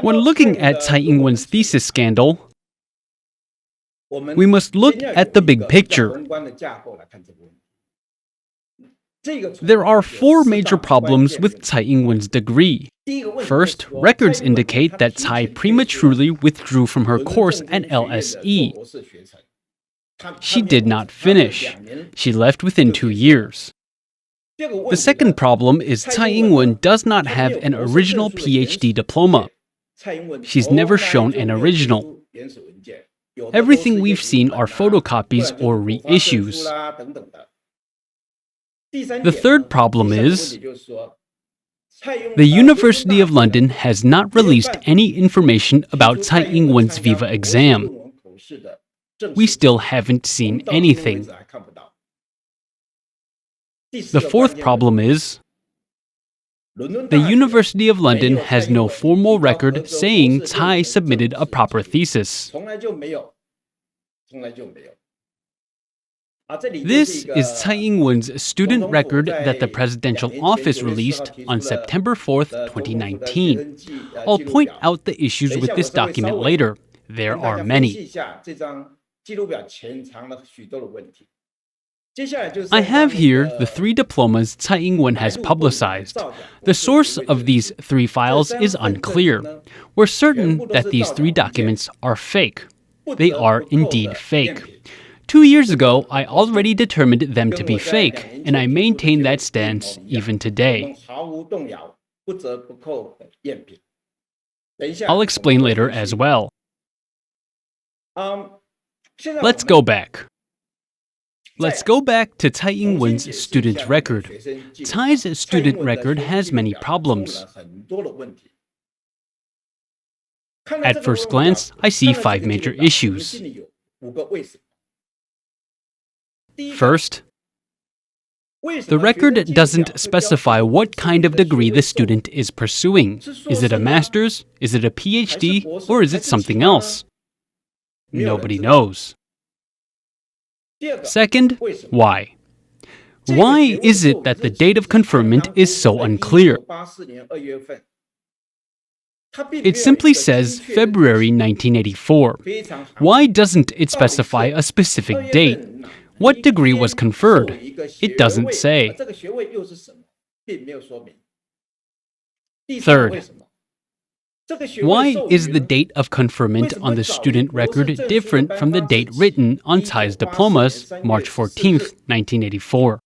When looking at Tsai Ing-wen's thesis scandal, we must look at the big picture. There are 4 major problems with Tsai Ing-wen's degree. First, records indicate that Tsai prematurely withdrew from her course at LSE. She did not finish. She left within 2 years. The second problem is Tsai Ing-wen does not have an original PhD diploma. She's never shown an original. Everything we've seen are photocopies or reissues. The third problem is the University of London has not released any information about Tsai Ing-wen's Viva exam. We still haven't seen anything. The fourth problem is the University of London has no formal record saying Tsai submitted a proper thesis. This is Tsai Ing-wen's student record that the Presidential Office released on September 4th, 2019. I'll point out the issues with this document later. There are many. I have here the 3 diplomas Tsai Ing-wen has publicized. The source of these 3 files is unclear. We're certain that these 3 documents are fake. They are indeed fake. 2 years ago, I already determined them to be fake, and I maintain that stance even today. I'll explain later as well. Let's go back. Let's go back to Tsai Ing-wen's student record. Tsai's student record has many problems. At first glance, I see 5 major issues. First, the record doesn't specify what kind of degree the student is pursuing. Is it a master's? Is it a PhD? Or is it something else? Nobody knows. Second, why? Why is it that the date of conferment is so unclear? It simply says February 1984. Why doesn't it specify a specific date? What degree was conferred? It doesn't say. Third, why is the date of conferment on the student record different from the date written on Tsai's diplomas, March 14th, 1984?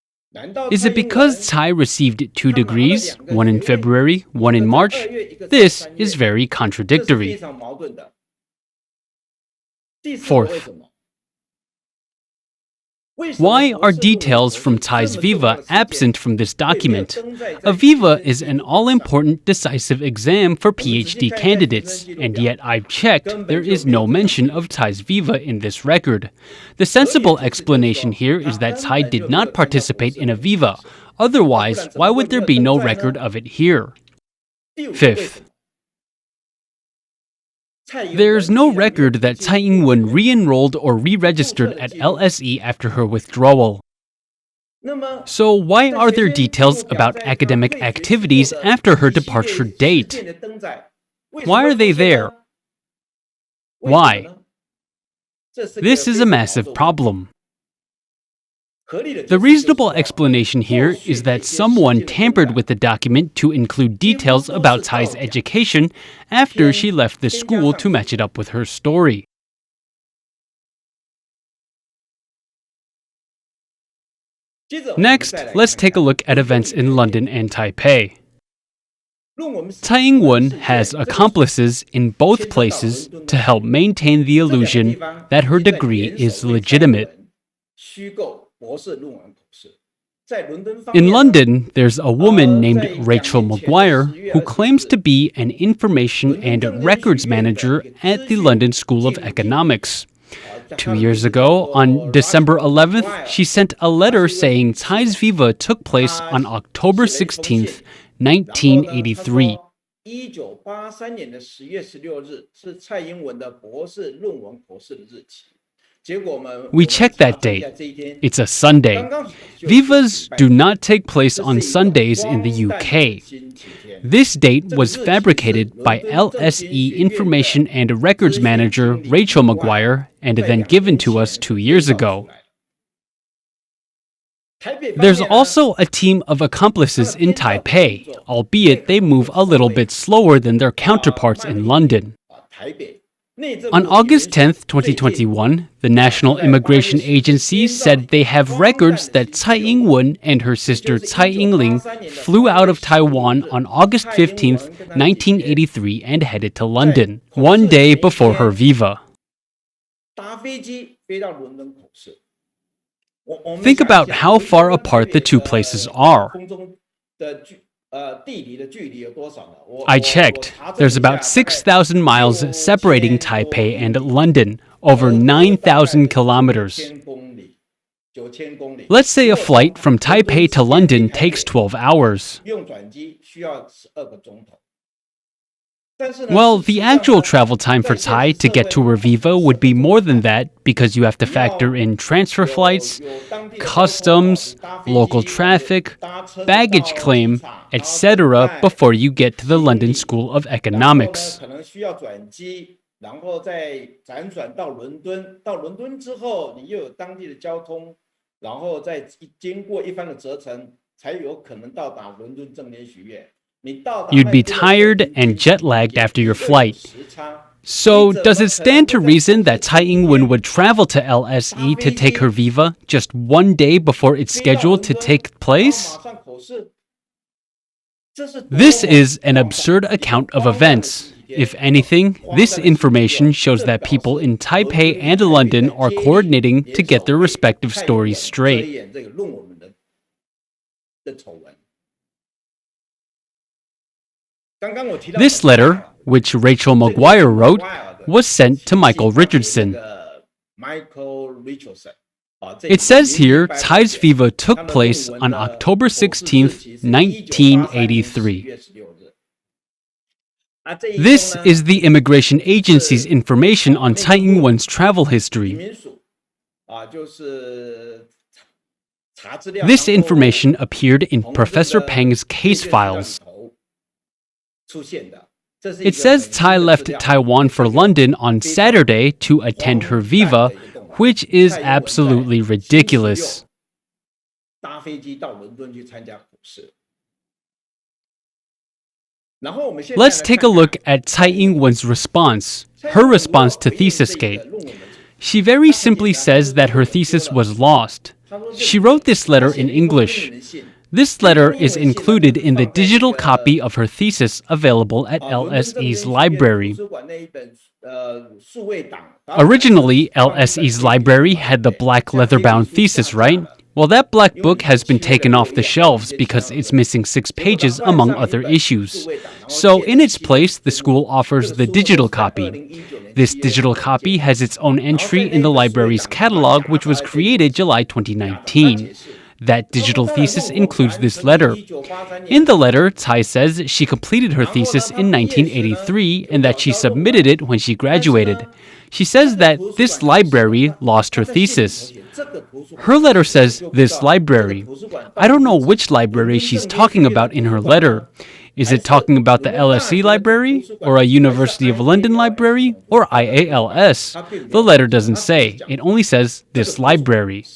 Is it because Tsai received 2 degrees, one in February, one in March? This is very contradictory. Fourth, why are details from Tsai's viva absent from this document? A viva is an all-important decisive exam for PhD candidates, and yet I've checked, there is no mention of Tsai's viva in this record. The sensible explanation here is that Tsai did not participate in a viva. Otherwise, why would there be no record of it here? Fifth, there's no record that Tsai Ing-wen re-enrolled or re-registered at LSE after her withdrawal. So why are there details about academic activities after her departure date? Why are they there? Why? This is a massive problem. The reasonable explanation here is that someone tampered with the document to include details about Tsai's education after she left the school to match it up with her story. Next, let's take a look at events in London and Taipei. Tsai Ing-wen has accomplices in both places to help maintain the illusion that her degree is legitimate. In London, there's a woman named Rachel Maguire who claims to be an information and records manager at the London School of Economics. 2 years ago, on December 11th, she sent a letter saying Tsai's viva took place on October 16th, 1983. We checked that date. It's a Sunday. Vivas do not take place on Sundays in the UK. This date was fabricated by LSE Information and Records Manager Rachel Maguire and then given to us 2 years ago. There's also a team of accomplices in Taipei, albeit they move a little bit slower than their counterparts in London. On August 10, 2021, the National Immigration Agency said they have records that Tsai Ing-wen and her sister Tsai Ing-ling flew out of Taiwan on August 15, 1983 and headed to London, 1 day before her viva. Think about how far apart the two places are. I checked. There's about 6,000 miles separating Taipei and London, over 9,000 kilometers. Let's say a flight from Taipei to London takes 12 hours. Well, the actual travel time for Tsai to get to her viva would be more than that because you have to factor in transfer flights, customs, local traffic, baggage claim, etc. before you get to the London School of Economics. You'd be tired and jet-lagged after your flight. So, does it stand to reason that Tsai Ing-wen would travel to LSE to take her viva just 1 day before it's scheduled to take place? This is an absurd account of events. If anything, this information shows that people in Taipei and London are coordinating to get their respective stories straight. This letter, which Rachel Maguire wrote, was sent to Michael Richardson. It says here Tsai's viva took place on October 16, 1983. This is the immigration agency's information on Tsai Ing-wen's travel history. This information appeared in Professor Peng's case files. It says Tsai left Taiwan for London on Saturday to attend her viva, which is absolutely ridiculous. Let's take a look at Tsai Ing-wen's response, her response to Thesisgate. She very simply says that her thesis was lost. She wrote this letter in English. This letter is included in the digital copy of her thesis available at LSE's library. Originally, LSE's library had the black leather-bound thesis, right? Well, that black book has been taken off the shelves because it's missing 6 pages among other issues. So in its place, the school offers the digital copy. This digital copy has its own entry in the library's catalog, which was created July 2019. That digital thesis includes this letter. In the letter, Tsai says she completed her thesis in 1983 and that she submitted it when she graduated. She says that this library lost her thesis. Her letter says this library. I don't know which library she's talking about in her letter. Is it talking about the LSE library, or a University of London library, or IALS? The letter doesn't say. It only says this library.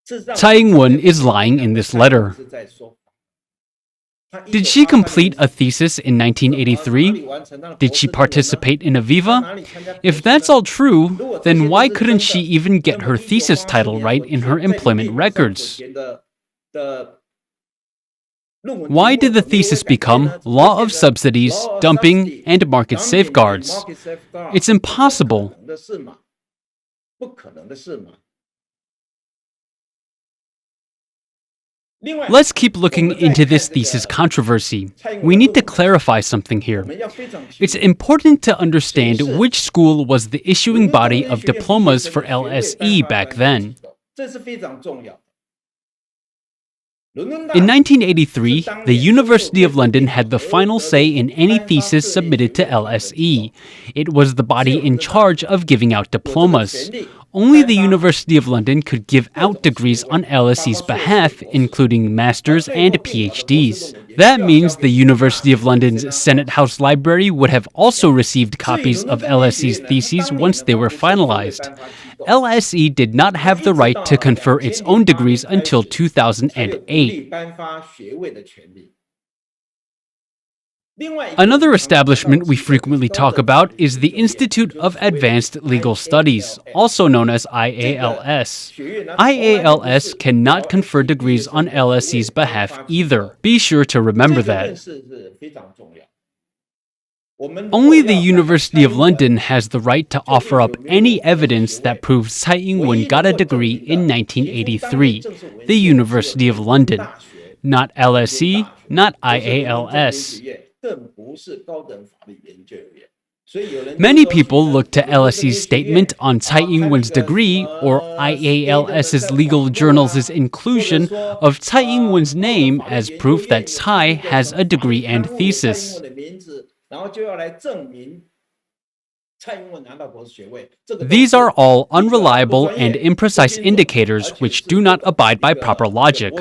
Taingwoon is lying in this letter. Did she complete a thesis in 1983? Did she participate in a viva? If that's all true, then why couldn't she even get her thesis title right in her employment records? Why did the thesis become Law of Subsidies, Dumping, and Market Safeguards? It's impossible. Let's keep looking into this thesis controversy. We need to clarify something here. It's important to understand which school was the issuing body of diplomas for LSE back then. In 1983, the University of London had the final say in any thesis submitted to LSE. It was the body in charge of giving out diplomas. Only the University of London could give out degrees on LSE's behalf, including masters and PhDs. That means the University of London's Senate House Library would have also received copies of LSE's theses once they were finalized. LSE did not have the right to confer its own degrees until 2008. Another establishment we frequently talk about is the Institute of Advanced Legal Studies, also known as IALS. IALS cannot confer degrees on LSE's behalf either. Be sure to remember that. Only the University of London has the right to offer up any evidence that proves Tsai Ing-wen got a degree in 1983. The University of London. Not LSE, not IALS. Many people look to LSE's statement on Tsai Ing-wen's degree or IALS's legal journal's inclusion of Tsai Ing-wen's name as proof that Tsai has a degree and thesis. These are all unreliable and imprecise indicators which do not abide by proper logic.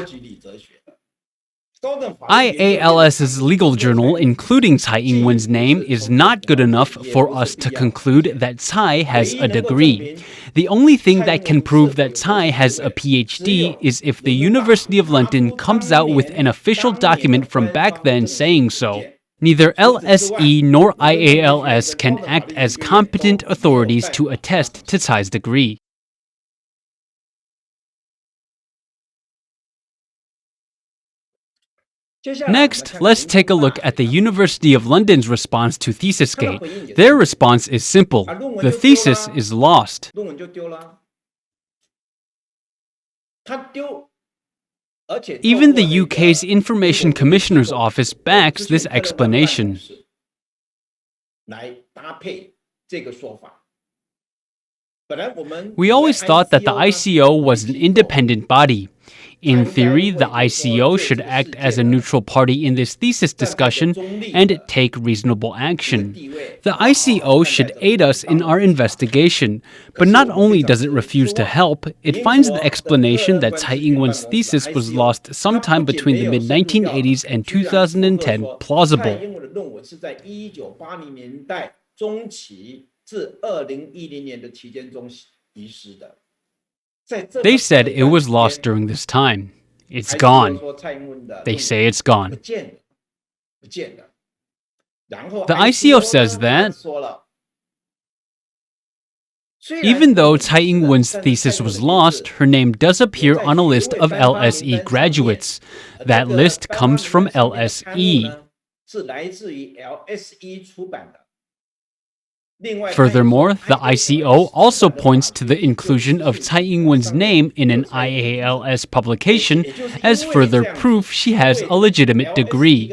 IALS's legal journal, including Tsai Ing-wen's name, is not good enough for us to conclude that Tsai has a degree. The only thing that can prove that Tsai has a PhD is if the University of London comes out with an official document from back then saying so. Neither LSE nor IALS can act as competent authorities to attest to Tsai's degree. Next, let's take a look at the University of London's response to Thesisgate. Their response is simple. The thesis is lost. Even the UK's Information Commissioner's Office backs this explanation. We always thought that the ICO was an independent body. In theory, the ICO should act as a neutral party in this thesis discussion and take reasonable action. The ICO should aid us in our investigation, but not only does it refuse to help, it finds the explanation that Tsai Ing-wen's thesis was lost sometime between the mid-1980s and 2010 plausible. They said it was lost during this time. It's gone. They say it's gone. The ICO says that Even though Tsai Ing-wen's thesis was lost, her name does appear on a list of LSE graduates. That list comes from LSE. Furthermore, the ICO also points to the inclusion of Tsai Ing-wen's name in an IALS publication as further proof she has a legitimate degree.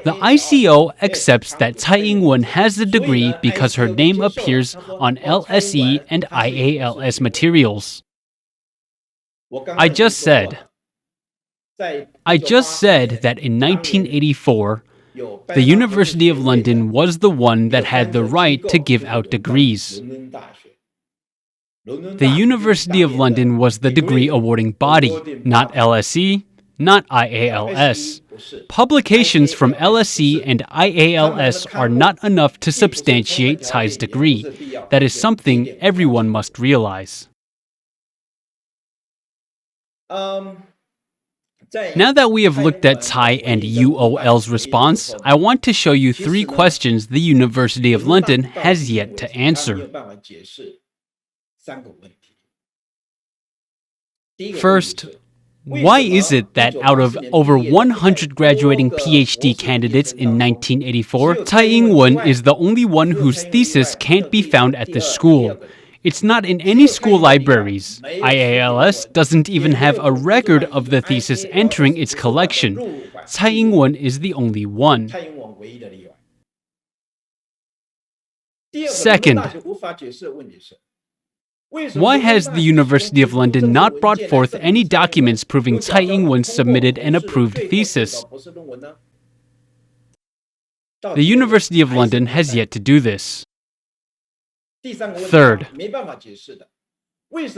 The ICO accepts that Tsai Ing-wen has the degree because her name appears on LSE and IALS materials. I just said that in 1984, the University of London was the one that had the right to give out degrees. The University of London was the degree awarding body, not LSE, not IALS. Publications from LSE and IALS are not enough to substantiate Tsai's degree. That is something everyone must realize. Now that we have looked at Tsai and UOL's response, I want to show you 3 questions the University of London has yet to answer. First, why is it that out of over 100 graduating PhD candidates in 1984, Tsai Ing-wen is the only one whose thesis can't be found at the school? It's not in any school libraries. IALS doesn't even have a record of the thesis entering its collection. Tsai Ing-wen is the only one. Second, why has the University of London not brought forth any documents proving Tsai Ing-wen submitted an approved thesis? The University of London has yet to do this. Third,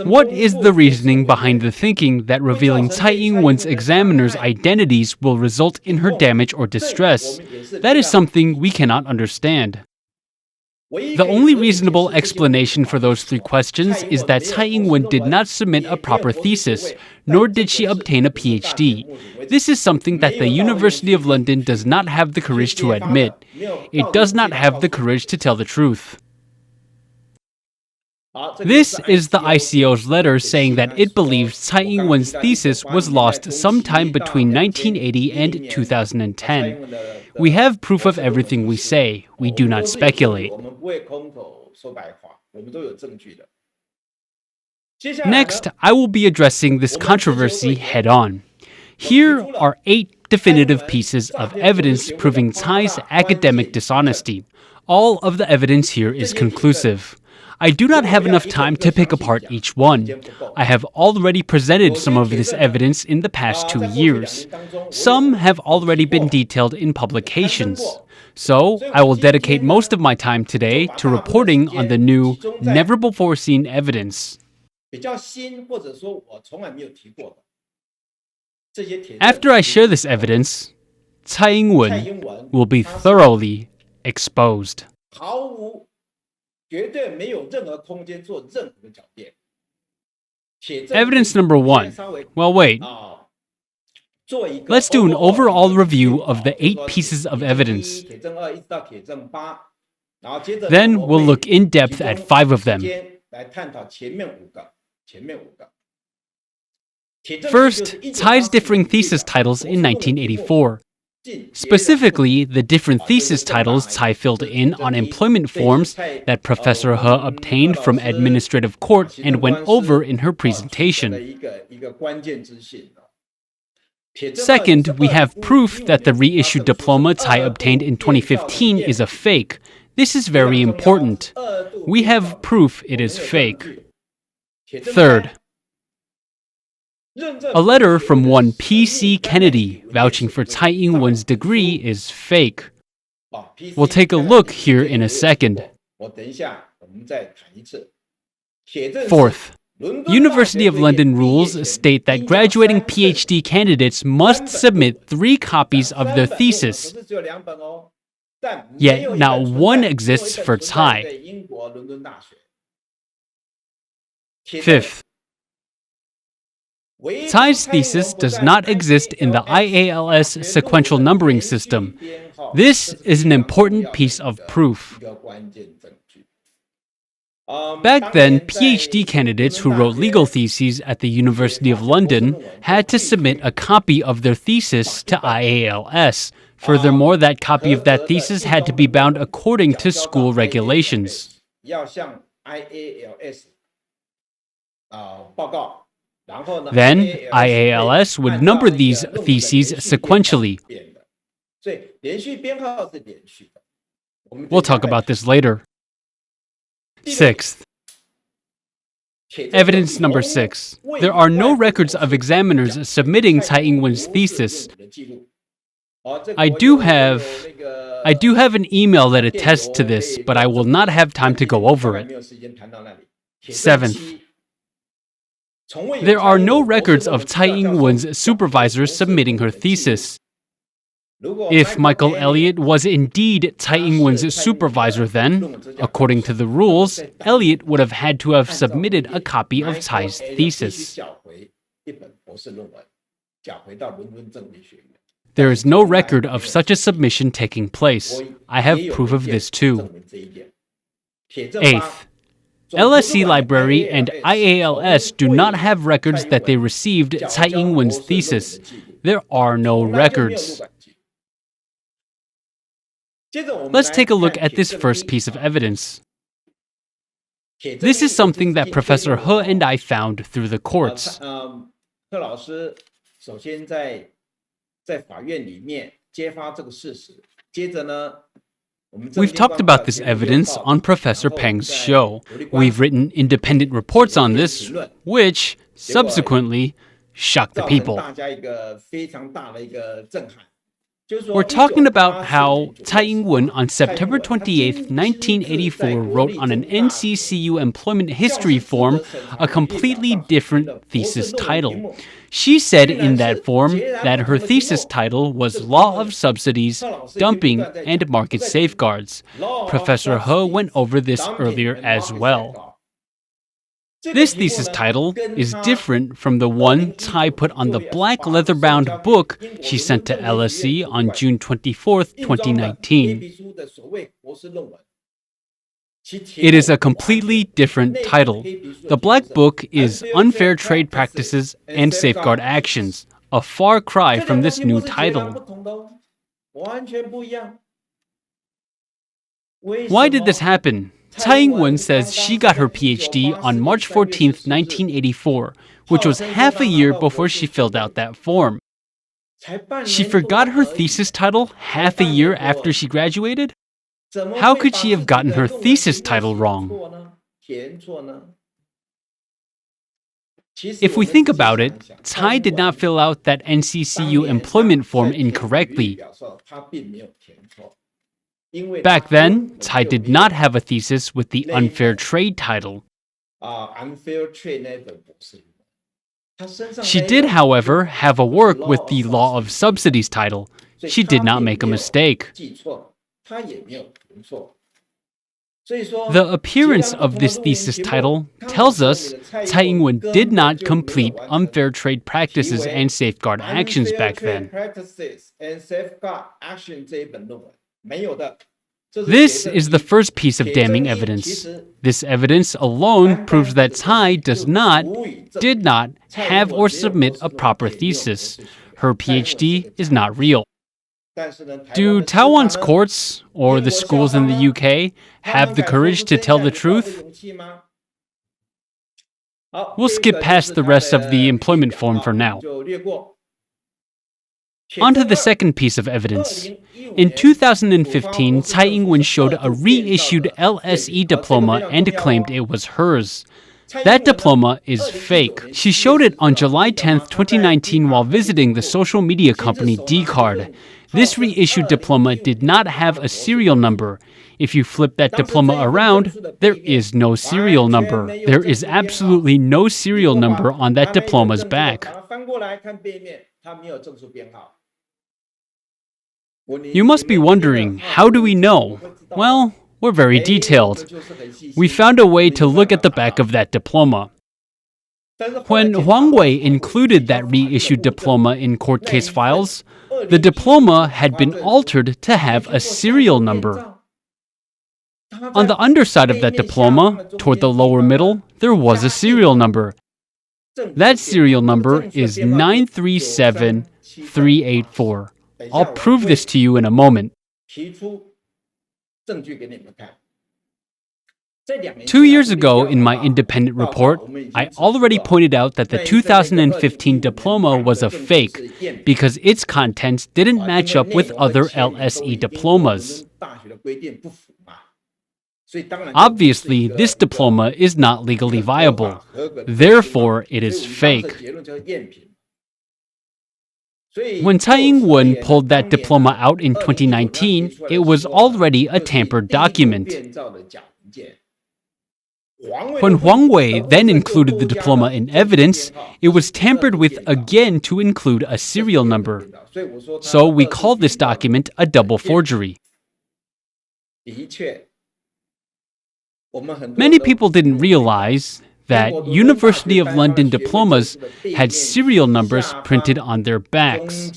what is the reasoning behind the thinking that revealing Tsai Ing-wen's examiners' identities will result in her damage or distress? That is something we cannot understand. The only reasonable explanation for those 3 questions is that Tsai Ing-wen did not submit a proper thesis, nor did she obtain a PhD. This is something that the University of London does not have the courage to admit. It does not have the courage to tell the truth. This is the ICO's letter saying that it believes Tsai Ing-wen's thesis was lost sometime between 1980 and 2010. We have proof of everything we say. We do not speculate. Next, I will be addressing this controversy head-on. Here are 8 definitive pieces of evidence proving Tsai's academic dishonesty. All of the evidence here is conclusive. I do not have enough time to pick apart each one. I have already presented some of this evidence in the past 2 years. Some have already been detailed in publications. So, I will dedicate most of my time today to reporting on the new, never-before-seen evidence. After I share this evidence, Tsai Ing-wen will be thoroughly exposed. Evidence number 1. Well, wait. Let's do an overall review of the 8 pieces of evidence. Then we'll look in depth at 5 of them. First, Tsai's differing thesis titles in 1984. Specifically, the different thesis titles Tsai filled in on employment forms that Professor He obtained from administrative court and went over in her presentation. Second, we have proof that the reissued diploma Tsai obtained in 2015 is a fake. This is very important. We have proof it is fake. Third, a letter from one P.C. Kennedy vouching for Tsai Ing-wen's degree is fake. We'll take a look here in a second. Fourth, University of London rules state that graduating PhD candidates must submit 3 copies of their thesis. Yet not one exists for Tsai. Fifth, Tsai's thesis does not exist in the IALS sequential numbering system. This is an important piece of proof. Back then, PhD candidates who wrote legal theses at the University of London had to submit a copy of their thesis to IALS. Furthermore, that copy of that thesis had to be bound according to school regulations. Then, IALS would number these theses sequentially. We'll talk about this later. Sixth. Evidence number 6. There are no records of examiners submitting Tsai Ing-wen's thesis. I do have an email that attests to this, but I will not have time to go over it. 7th. There are no records of Tsai Ing-wen's supervisor submitting her thesis. If Michael Elliott was indeed Tsai Ing-wen's supervisor, then, according to the rules, Elliott would have had to have submitted a copy of Tsai's thesis. There is no record of such a submission taking place. I have proof of this too. 8th. LSE Library and IALS do not have records that they received Tsai Ing-wen's thesis. There are no records. Let's take a look at this first piece of evidence. This is something that Professor He and I found through the courts. We've talked about this evidence on Professor Peng's show. We've written independent reports on this, which, subsequently, shocked the people. We're talking about how Tsai Ing-wen on September 28, 1984 wrote on an Nccu employment history form a completely different thesis title. She said in that form that her thesis title was Law of Subsidies, Dumping, and Market Safeguards. Professor He went over this earlier as well. This thesis title is different from the one Tsai put on the black leather-bound book she sent to LSE on June 24, 2019. It is a completely different title. The black book is Unfair Trade Practices and Safeguard Actions, a far cry from this new title. Why did this happen? Tsai Ing-wen says she got her PhD on March 14, 1984, which was half a year before she filled out that form. She forgot her thesis title half a year after she graduated? How could she have gotten her thesis title wrong? If we think about it, Tsai did not fill out that NCCU employment form incorrectly. Back then, Tsai did not have a thesis with the unfair trade title. She did, however, have a work with the Law of Subsidies title. She did not make a mistake. The appearance of this thesis title tells us Tsai Ing-wen did not complete Unfair Trade Practices and Safeguard Actions back then. This is the first piece of damning evidence. This evidence alone proves that Tsai did not have or submit a proper thesis. Her PhD is not real. Do Taiwan's courts, or the schools in the UK, have the courage to tell the truth? We'll skip past the rest of the employment form for now. On to the second piece of evidence. In 2015, Tsai Ing-wen showed a reissued LSE diploma and claimed it was hers. That diploma is fake. She showed it on July 10, 2019 while visiting the social media company Dcard. This reissued diploma did not have a serial number. If you flip that diploma around, there is no serial number. There is absolutely no serial number on that diploma's back. You must be wondering, how do we know? Well, we're very detailed. We found a way to look at the back of that diploma. When Hwang Wei included that reissued diploma in court case files, the diploma had been altered to have a serial number. On the underside of that diploma, toward the lower middle, there was a serial number. That serial number is 937384. I'll prove this to you in a moment. 2 years ago, in my independent report, I already pointed out that the 2015 diploma was a fake because its contents didn't match up with other LSE diplomas. Obviously, this diploma is not legally viable. Therefore, it is fake. When Tsai Ing-wen pulled that diploma out in 2019, it was already a tampered document. When Hwang Wei then included the diploma in evidence, it was tampered with again to include a serial number. So we call this document a double forgery. Many people didn't realize that University of London diplomas had serial numbers printed on their backs.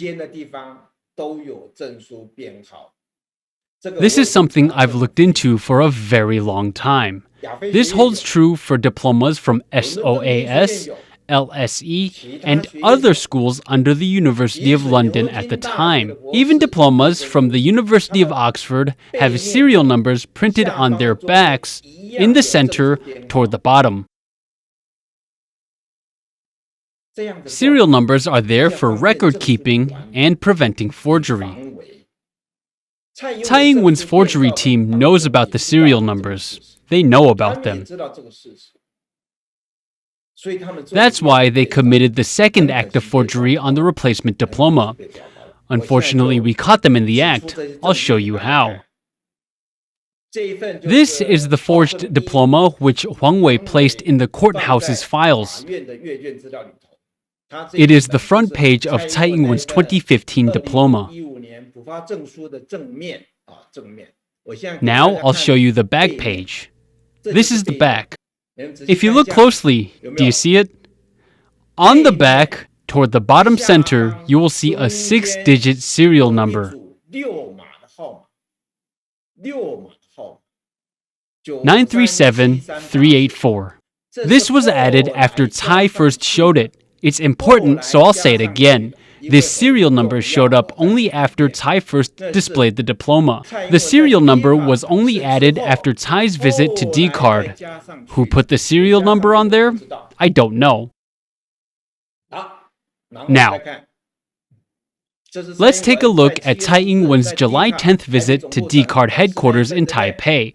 This is something I've looked into for a very long time. This holds true for diplomas from SOAS, LSE, and other schools under the University of London at the time. Even diplomas from the University of Oxford have serial numbers printed on their backs in the center toward the bottom. Serial numbers are there for record keeping and preventing forgery. Tsai Ing-wen's forgery team knows about the serial numbers. They know about them. That's why they committed the second act of forgery on the replacement diploma. Unfortunately, we caught them in the act. I'll show you how. This is the forged diploma which Hwang Wei placed in the courthouse's files. It is the front page of Tsai Ing-wen's 2015 diploma. Now I'll show you the back page. This is the back. If you look closely, do you see it? On the back, toward the bottom center, you will see a 6-digit serial number. 937384. This was added after Tsai first showed it. It's important, so I'll say it again. This serial number showed up only after Tsai first displayed the diploma. The serial number was only added after Tsai's visit to D-Card. Who put the serial number on there? I don't know. Now, let's take a look at Tsai Ing-wen's July 10th visit to D-Card headquarters in Taipei.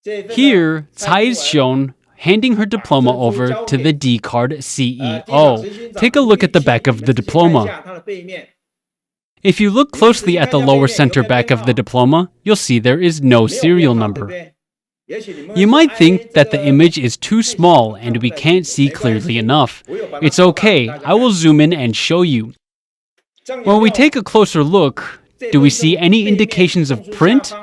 Here, Tsai is shown handing her diploma over to the D-Card CEO. Take a look at the back of the diploma. If you look closely at the lower center back of the diploma, you'll see there is no serial number. You might think that the image is too small and we can't see clearly enough. It's okay, I will zoom in and show you. When we take a closer look, do we see any indications of print?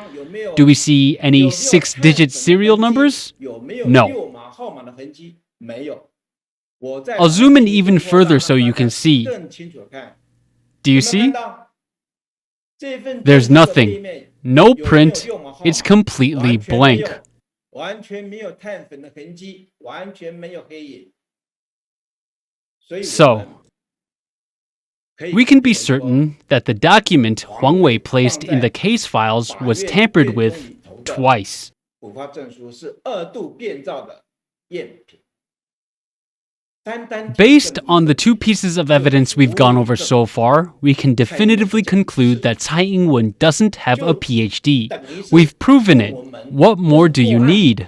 Do we see any 6-digit serial numbers? No. I'll zoom in even further so you can see. Do you see? There's nothing. No print. It's completely blank. So, we can be certain that the document Hwang Wei placed in the case files was tampered with twice. Based on the two pieces of evidence we've gone over so far, we can definitively conclude that Tsai Ing-wen doesn't have a PhD. We've proven it. What more do you need?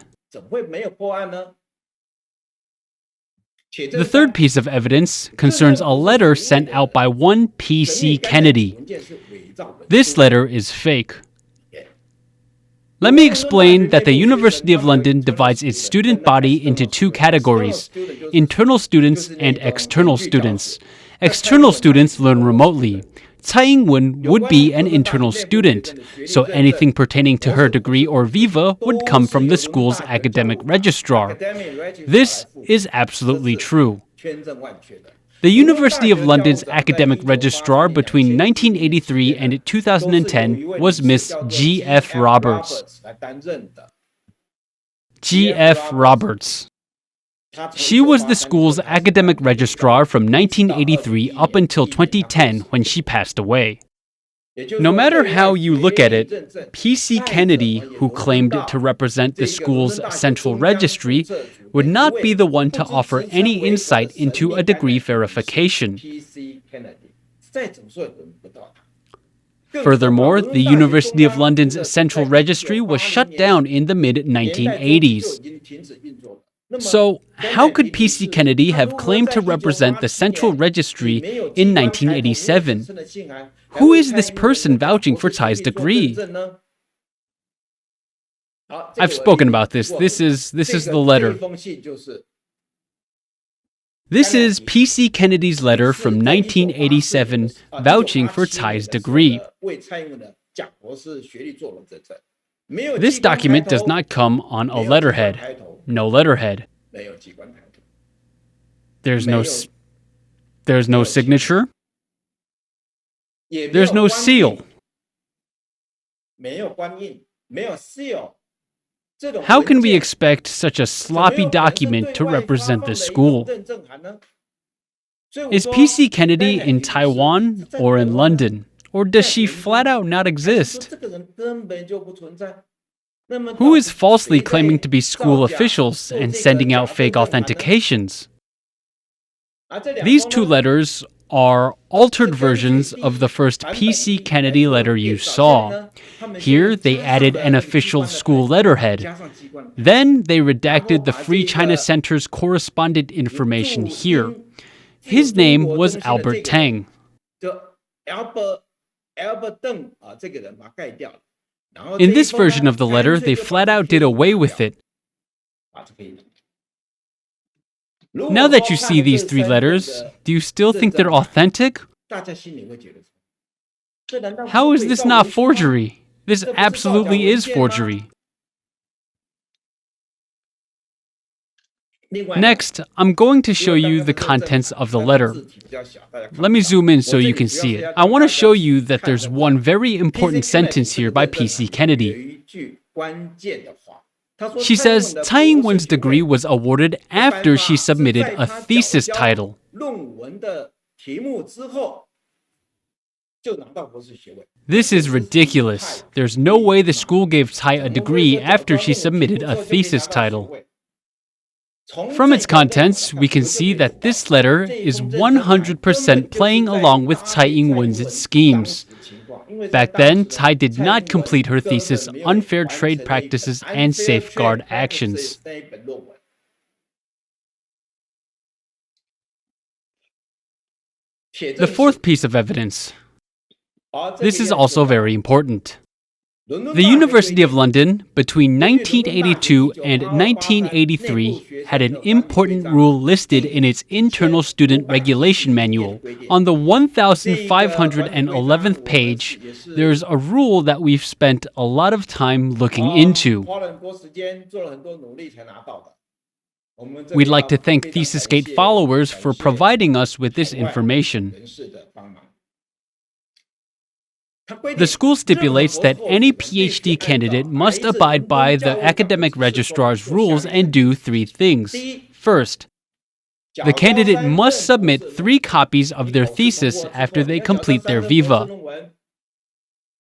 The third piece of evidence concerns a letter sent out by one P.C. Kennedy. This letter is fake. Let me explain that the University of London divides its student body into two categories: internal students and external students. External students learn remotely. Tsai Ing-wen would be an internal student, so anything pertaining to her degree or viva would come from the school's academic registrar. This is absolutely true. The University of London's academic registrar between 1983 and 2010 was Miss G.F. Roberts. G.F. Roberts. She was the school's academic registrar from 1983 up until 2010 when she passed away. No matter how you look at it, P.C. Kennedy, who claimed to represent the school's central registry, would not be the one to offer any insight into a degree verification. Furthermore, the University of London's central registry was shut down in the mid-1980s. So, how could P.C. Kennedy have claimed to represent the central registry in 1987? Who is this person vouching for Tsai's degree? I've spoken about this. This is the letter. This is P.C. Kennedy's letter from 1987 vouching for Tsai's degree. This document does not come on a letterhead. No letterhead. There's no signature. There's no seal. How can we expect such a sloppy document to represent the school? Is P.C. Kennedy in Taiwan or in London? Or does she flat out not exist? Who is falsely claiming to be school officials and sending out fake authentications? These two letters are altered versions of the first P.C. Kennedy letter you saw. Here, they added an official school letterhead. Then, they redacted the Free China Center's correspondent information here. His name was Albert Teng. In this version of the letter, they flat out did away with it. Now that you see these three letters, do you still think they're authentic? How is this not forgery? This absolutely is forgery. Next, I'm going to show you the contents of the letter. Let me zoom in so you can see it. I want to show you that there's one very important sentence here by P.C. Kennedy. She says Tsai Ing-wen's degree was awarded after she submitted a thesis title. This is ridiculous. There's no way the school gave Tsai a degree after she submitted a thesis title. From its contents, we can see that this letter is 100% playing along with Tsai Ing-wen's schemes. Back then, Tsai did not complete her thesis, Unfair Trade Practices and Safeguard Actions. The fourth piece of evidence. This is also very important. The University of London, between 1982 and 1983, had an important rule listed in its internal student regulation manual. On the 1511th page, there's a rule that we've spent a lot of time looking into. We'd like to thank Thesisgate followers for providing us with this information. The school stipulates that any PhD candidate must abide by the academic registrar's rules and do three things. First, the candidate must submit 3 copies of their thesis after they complete their viva.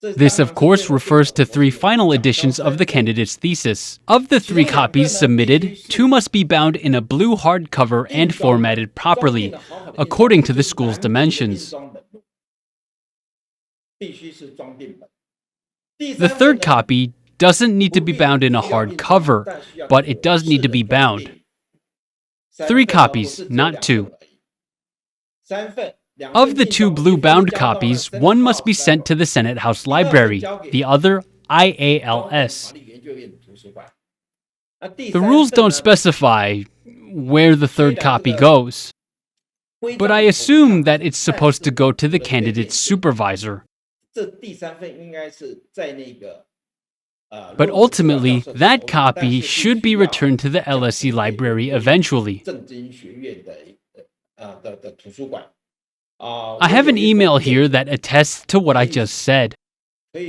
This, of course, refers to 3 final editions of the candidate's thesis. Of the 3 copies submitted, 2 must be bound in a blue hardcover and formatted properly, according to the school's dimensions. The third copy doesn't need to be bound in a hard cover, but it does need to be bound. 3 copies, not 2. Of the 2 blue-bound copies, one must be sent to the Senate House Library, the other IALS. The rules don't specify where the third copy goes, but I assume that it's supposed to go to the candidate's supervisor. But ultimately, that copy should be returned to the LSE library eventually. I have an email here that attests to what I just said. But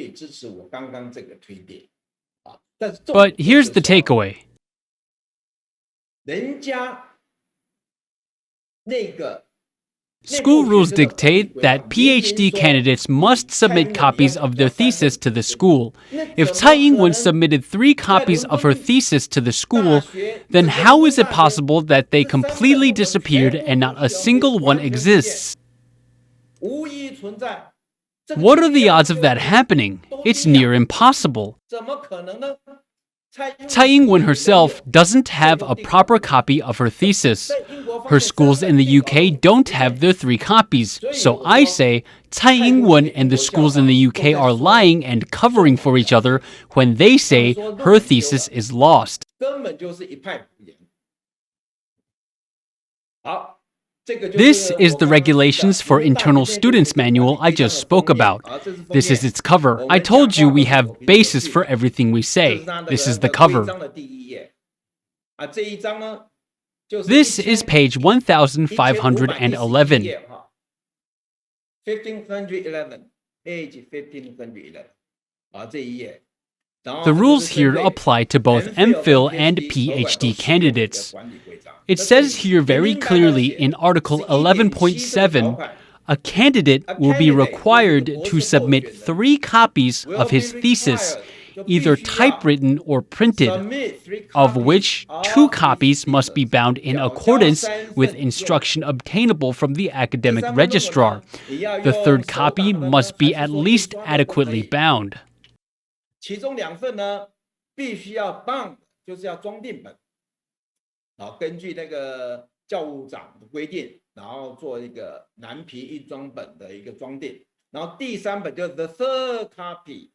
here's the takeaway. School rules dictate that PhD candidates must submit copies of their thesis to the school. If Tsai Ing-wen submitted 3 copies of her thesis to the school, then how is it possible that they completely disappeared and not a single one exists? What are the odds of that happening? It's near impossible. Tsai Ing-wen herself doesn't have a proper copy of her thesis. Her schools in the UK don't have their 3 copies, so I say Tsai Ing-wen and the schools in the UK are lying and covering for each other when they say her thesis is lost. This is the Regulations for Internal Students Manual I just spoke about. This is its cover. I told you we have basis for everything we say. This is the cover. This is page 1511. 1511, page 1511. The rules here apply to both MPhil and PhD candidates. It says here very clearly in Article 11.7, a candidate will be required to submit 3 copies of his thesis, either typewritten or printed, of which 2 copies must be bound in accordance with instruction obtainable from the academic registrar. The 3rd copy must be at least adequately bound. 其中2份呢，必须要 bound， 就是要装订本，然后根据那个教务长的规定，然后做一个蓝皮一装本的一个装订，然后第3本就是 the third copy。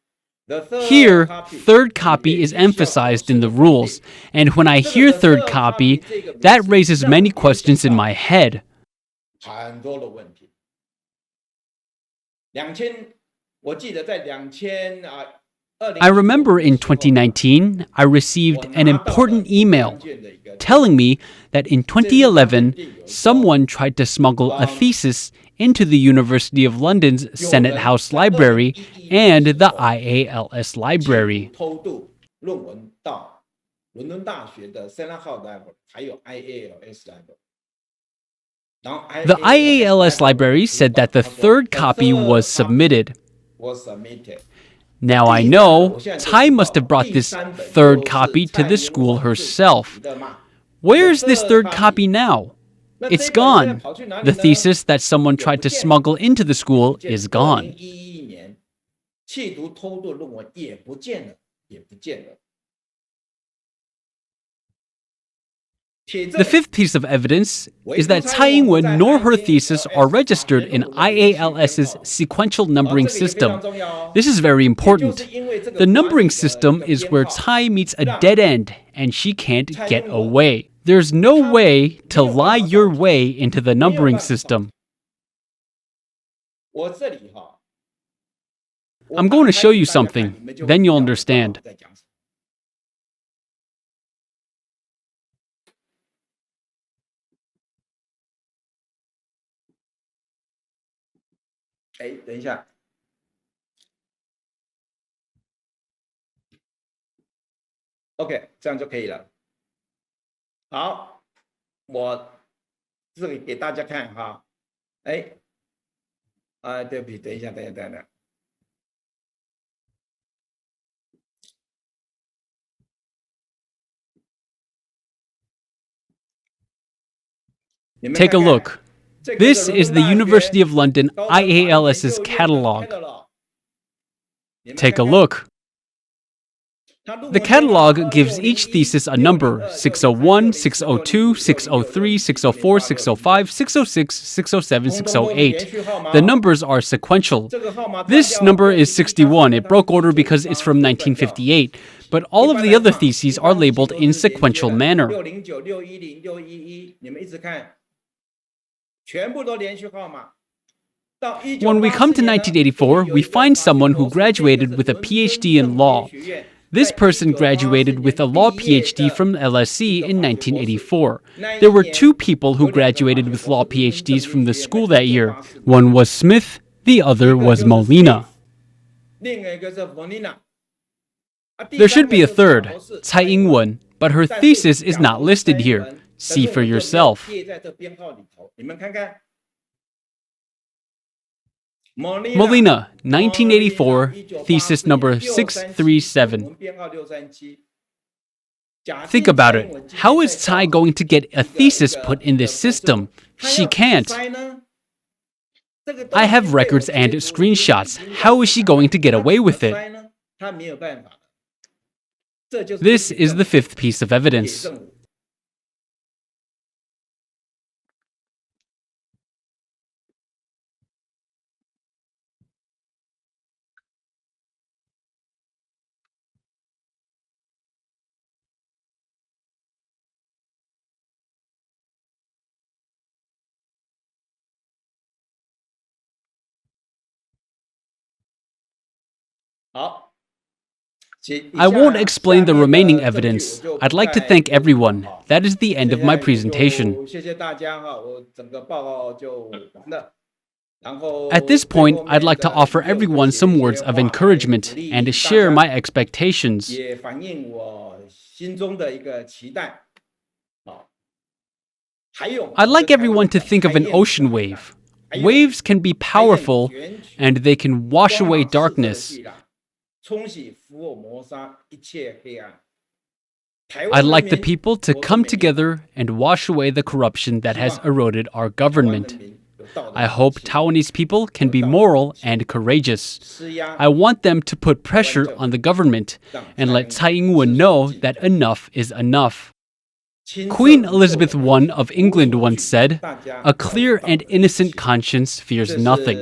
Here, 3rd copy is emphasized in the rules, and when I hear 3rd copy, that raises many questions in my head. 很多的问题。我记得在2000 I remember in 2019, I received an important email telling me that in 2011, someone tried to smuggle a thesis into the University of London's Senate House Library and the IALS Library. The IALS Library said that the 3rd copy was submitted. Now I know Tsai must have brought this 3rd copy to the school herself. Where is this 3rd copy now? It's gone. The thesis that someone tried to smuggle into the school is gone. The 5th piece of evidence is that Tsai Ing-wen nor her thesis are registered in IALS's sequential numbering system. This is very important. The numbering system is where Tsai meets a dead end and she can't get away. There's no way to lie your way into the numbering system. I'm going to show you something, then you'll understand. OK， 这样就可以了。好，我这里给大家看哈。对不起，等一下。Take a look. This is the University of London IALS's catalog. Take a look. The catalog gives each thesis a number: 601, 602, 603, 604, 605, 606, 607, 608. The numbers are sequential. This number is 61. It broke order because it's from 1958. But all of the other theses are labeled in sequential manner. When we come to 1984, we find someone who graduated with a PhD in law. This person graduated with a law PhD from LSE in 1984. There were 2 people who graduated with law PhDs from the school that year. One was Smith, the other was Molina. There should be a 3rd, Tsai Ing-wen, but her thesis is not listed here. See for yourself. Molina, 1984, thesis number 637. Think about it. How is Tsai going to get a thesis put in this system? She can't. I have records and screenshots. How is she going to get away with it? This is the fifth piece of evidence. I won't explain the remaining evidence. I'd like to thank everyone. That is the end of my presentation. At this point, I'd like to offer everyone some words of encouragement and share my expectations. I'd like everyone to think of an ocean wave. Waves can be powerful, and they can wash away darkness. I'd like the people to come together and wash away the corruption that has eroded our government. I hope Taiwanese people can be moral and courageous. I want them to put pressure on the government and let Tsai Ing-wen know that enough is enough. Queen Elizabeth I of England once said, "A clear and innocent conscience fears nothing."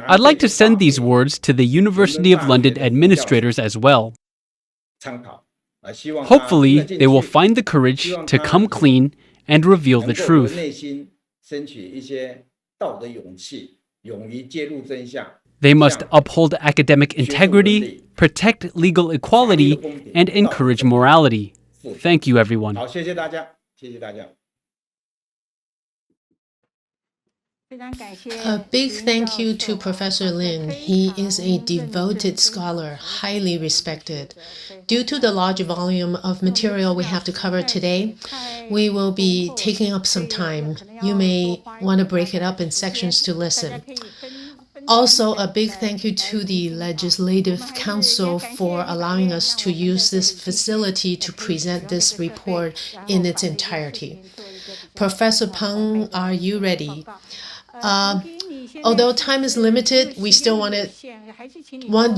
I'd like to send these words to the University of London administrators as well. Hopefully, they will find the courage to come clean and reveal the truth. They must uphold academic integrity, protect legal equality, and encourage morality. Thank you, everyone. A big thank you to Professor Lin. He is a devoted scholar, highly respected. Due to the large volume of material we have to cover today, we will be taking up some time. You may want to break it up in sections to listen. Also, a big thank you to the Legislative Council for allowing us to use this facility to present this report in its entirety. Professor Peng, are you ready? Although time is limited, we still want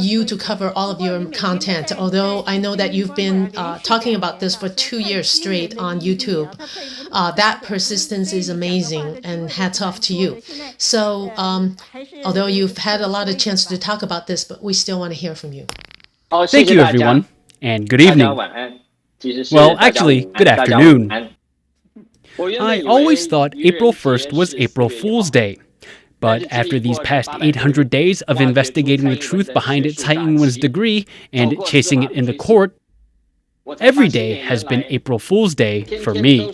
you to cover all of your content. Although I know that you've been talking about this for 2 years straight on YouTube. That persistence is amazing, and hats off to you. So, although you've had a lot of chance to talk about this, but we still want to hear from you. Thank you, everyone, and good evening. Well, actually, good afternoon. I always thought April 1st was April Fool's Day. But after these past 800 days of investigating the truth behind Tsai Ing-wen's degree and chasing it in the court, every day has been April Fool's Day for me.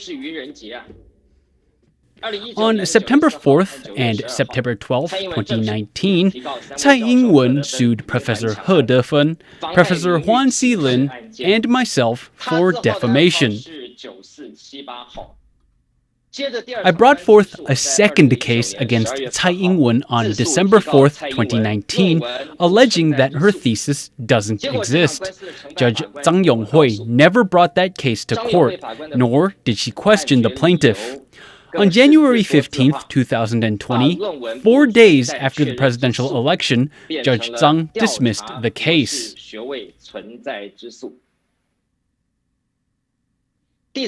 On September 4th and September 12th, 2019, Tsai Ing-wen sued Professor Ho De-fen, Professor Hwan C and myself for defamation. I brought forth a second case against Tsai Ing-wen on December 4th, 2019, alleging that her thesis doesn't exist. Judge Zhang Yonghui never brought that case to court, nor did she question the plaintiff. On January 15th, 2020, 4 days after the presidential election, Judge Zhang dismissed the case.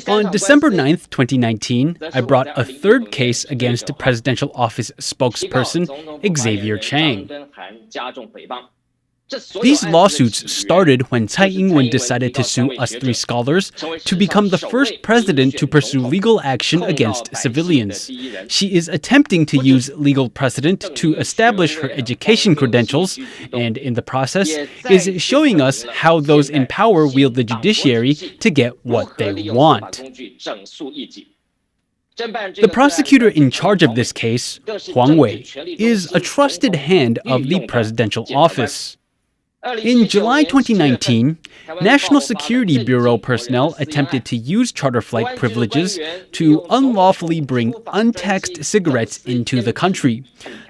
On December 9th, 2019, I brought a third case against Presidential Office spokesperson Xavier Chang. These lawsuits started when Tsai Ing-wen decided to sue us three scholars to become the first president to pursue legal action against civilians. She is attempting to use legal precedent to establish her education credentials, and in the process is showing us how those in power wield the judiciary to get what they want. The prosecutor in charge of this case, Hwan C, is a trusted hand of the presidential office. In July 2019, National Security Bureau personnel attempted to use charter flight privileges to unlawfully bring untaxed cigarettes into the country.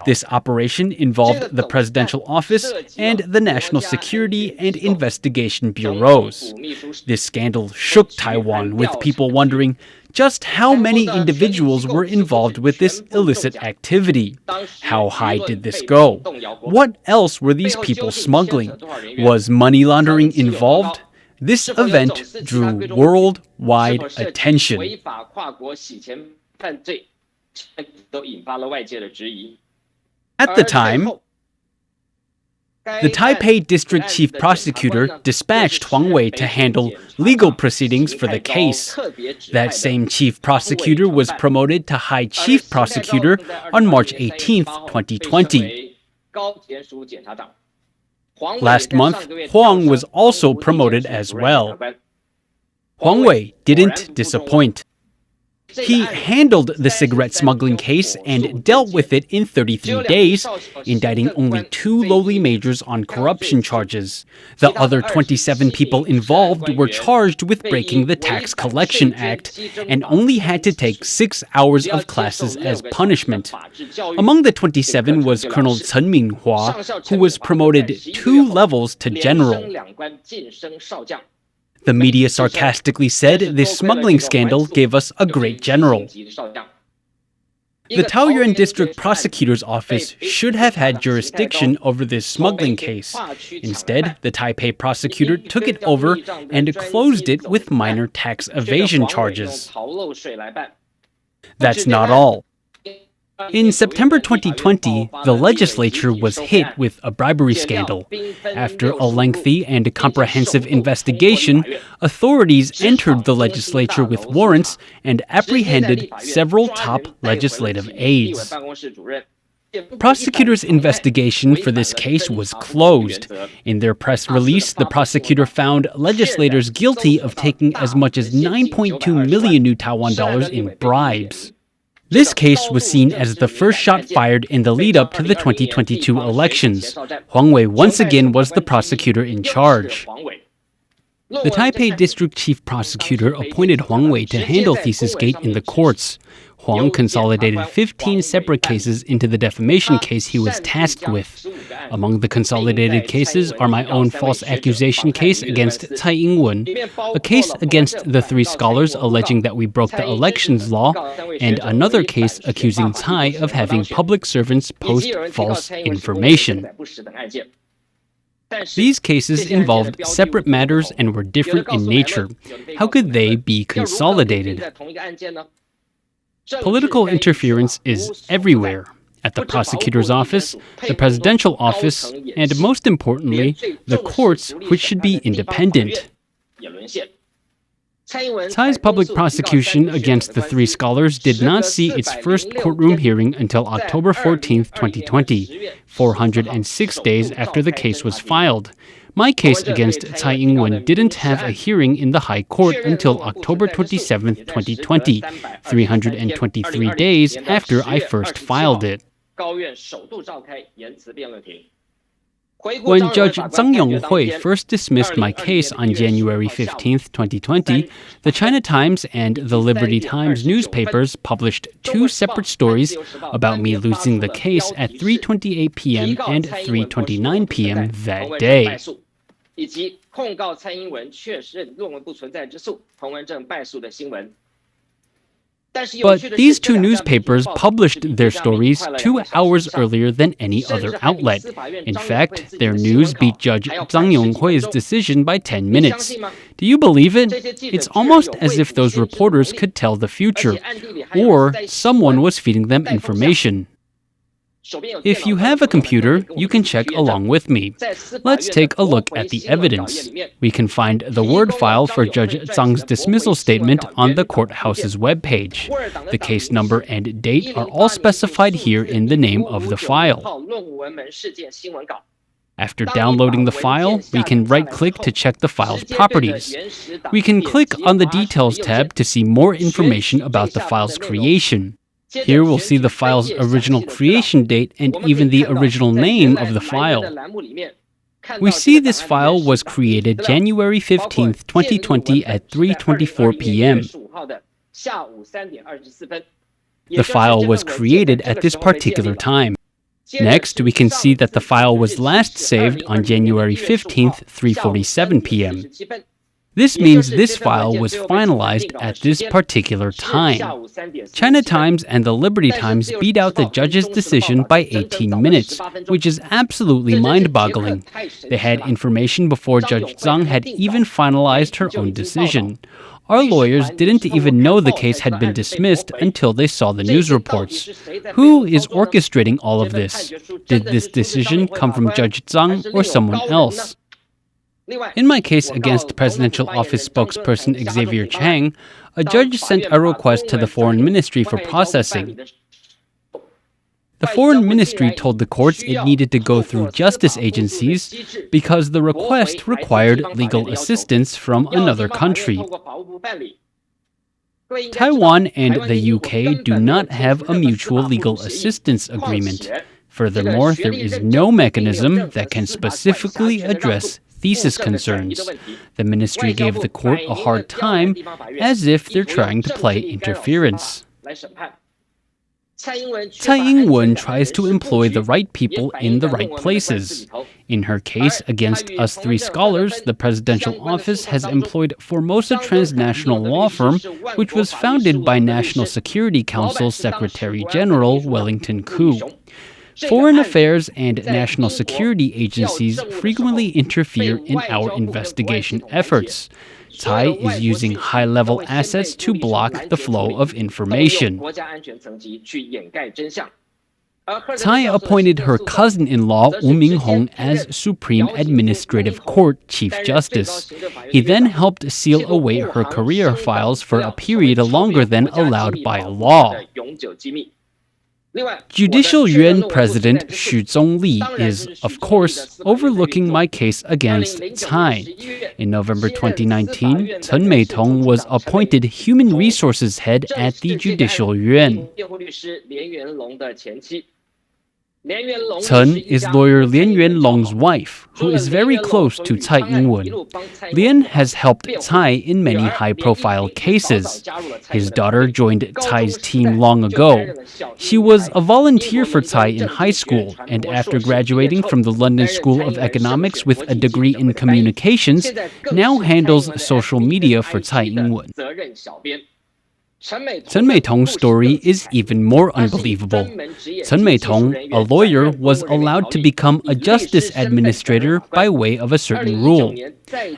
This operation involved the presidential office and the National Security and Investigation Bureaus. This scandal shook Taiwan, with people wondering just how many individuals were involved with this illicit activity. How high did this go? What else were these people smuggling? Was money laundering involved? This event drew worldwide attention. At the time, the Taipei District Chief Prosecutor dispatched Hwan Wei to handle legal proceedings for the case. That same Chief Prosecutor was promoted to High Chief Prosecutor on March 18, 2020. Last month, Hwang was also promoted as well. Hwan Wei didn't disappoint. He handled the cigarette smuggling case and dealt with it in 33 days, indicting only 2 lowly majors on corruption charges. The other 27 people involved were charged with breaking the Tax Collection Act and only had to take 6 hours of classes as punishment. Among the 27 was Colonel Chen Minghua, who was promoted 2 levels to general. The media sarcastically said this smuggling scandal gave us a great general. The Taoyuan District Prosecutor's Office should have had jurisdiction over this smuggling case. Instead, the Taipei prosecutor took it over and closed it with minor tax evasion charges. That's not all. In September 2020, the legislature was hit with a bribery scandal. After a lengthy and comprehensive investigation, authorities entered the legislature with warrants and apprehended several top legislative aides. Prosecutors' investigation for this case was closed. In their press release, the prosecutor found legislators guilty of taking as much as 9.2 million new Taiwan dollars in bribes. This case was seen as the first shot fired in the lead-up to the 2022 elections. Hwan Wei once again was the prosecutor in charge. The Taipei District Chief Prosecutor appointed Hwan Wei to handle Thesisgate in the courts. Hwang consolidated 15 separate cases into the defamation case he was tasked with. Among the consolidated cases are my own false accusation case against Tsai Ing-wen, a case against the 3 scholars alleging that we broke the elections law, and another case accusing Tsai of having public servants post false information. These cases involved separate matters and were different in nature. How could they be consolidated? Political interference is everywhere, at the prosecutor's office, the presidential office, and most importantly, the courts, which should be independent. Tsai's public prosecution against the 3 scholars did not see its first courtroom hearing until October 14, 2020, 406 days after the case was filed. My case against Tsai Ing-wen didn't have a hearing in the High Court until October 27, 2020, 323 days after I first filed it. When Judge Zhang Yonghui first dismissed my case on January 15, 2020, the China Times and the Liberty Times newspapers published 2 separate stories about me losing the case at 3:28 p.m. and 3:29 p.m. that day. But these 2 newspapers published their stories 2 hours earlier than any other outlet. In fact, their news beat Judge Zhang Yonghui's decision by 10 minutes. Do you believe it? It's almost as if those reporters could tell the future, or someone was feeding them information. If you have a computer, you can check along with me. Let's take a look at the evidence. We can find the Word file for Judge Zhang's dismissal statement on the courthouse's webpage. The case number and date are all specified here in the name of the file. After downloading the file, we can right-click to check the file's properties. We can click on the Details tab to see more information about the file's creation. Here we'll see the file's original creation date and even the original name of the file. We see this file was created January 15, 2020 at 3:24 p.m. The file was created at this particular time. Next, we can see that the file was last saved on January 15th, 3:47 p.m. This means this file was finalized at this particular time. China Times and the Liberty Times beat out the judge's decision by 18 minutes, which is absolutely mind-boggling. They had information before Judge Tsang had even finalized her own decision. Our lawyers didn't even know the case had been dismissed until they saw the news reports. Who is orchestrating all of this? Did this decision come from Judge Tsang or someone else? In my case against Presidential Office spokesperson Xavier Chang, a judge sent a request to the Foreign Ministry for processing. The Foreign Ministry told the courts it needed to go through justice agencies because the request required legal assistance from another country. Taiwan and the UK do not have a mutual legal assistance agreement. Furthermore, there is no mechanism that can specifically address thesis concerns. The ministry gave the court a hard time, as if they're trying to play interference. Tsai Ing-wen tries to employ the right people in the right places. In her case against us three scholars, the presidential office has employed Formosa transnational law firm, which was founded by National Security Council Secretary General Wellington Nccu. Foreign affairs and national security agencies frequently interfere in our investigation efforts. Tsai is using high-level assets to block the flow of information. Tsai appointed her cousin-in-law Wu Minghong as Supreme Administrative Court Chief Justice. He then helped seal away her career files for a period longer than allowed by law. Judicial Yuan President Xu Zhongli is, of course, overlooking my case against Tsai. In November 2019, Chen Meitong was appointed Human Resources Head at the Judicial Yuan. Chen is lawyer Lian Yuanlong's wife, who is very close to Tsai Ing-wen. Lian has helped Tsai in many high-profile cases. His daughter joined Tsai's team long ago. She was a volunteer for Tsai in high school, and after graduating from the London School of Economics with a degree in communications, now handles social media for Tsai Ing-wen. Chen Meitong's story is even more unbelievable. Chen Meitong, a lawyer, was allowed to become a justice administrator by way of a certain rule.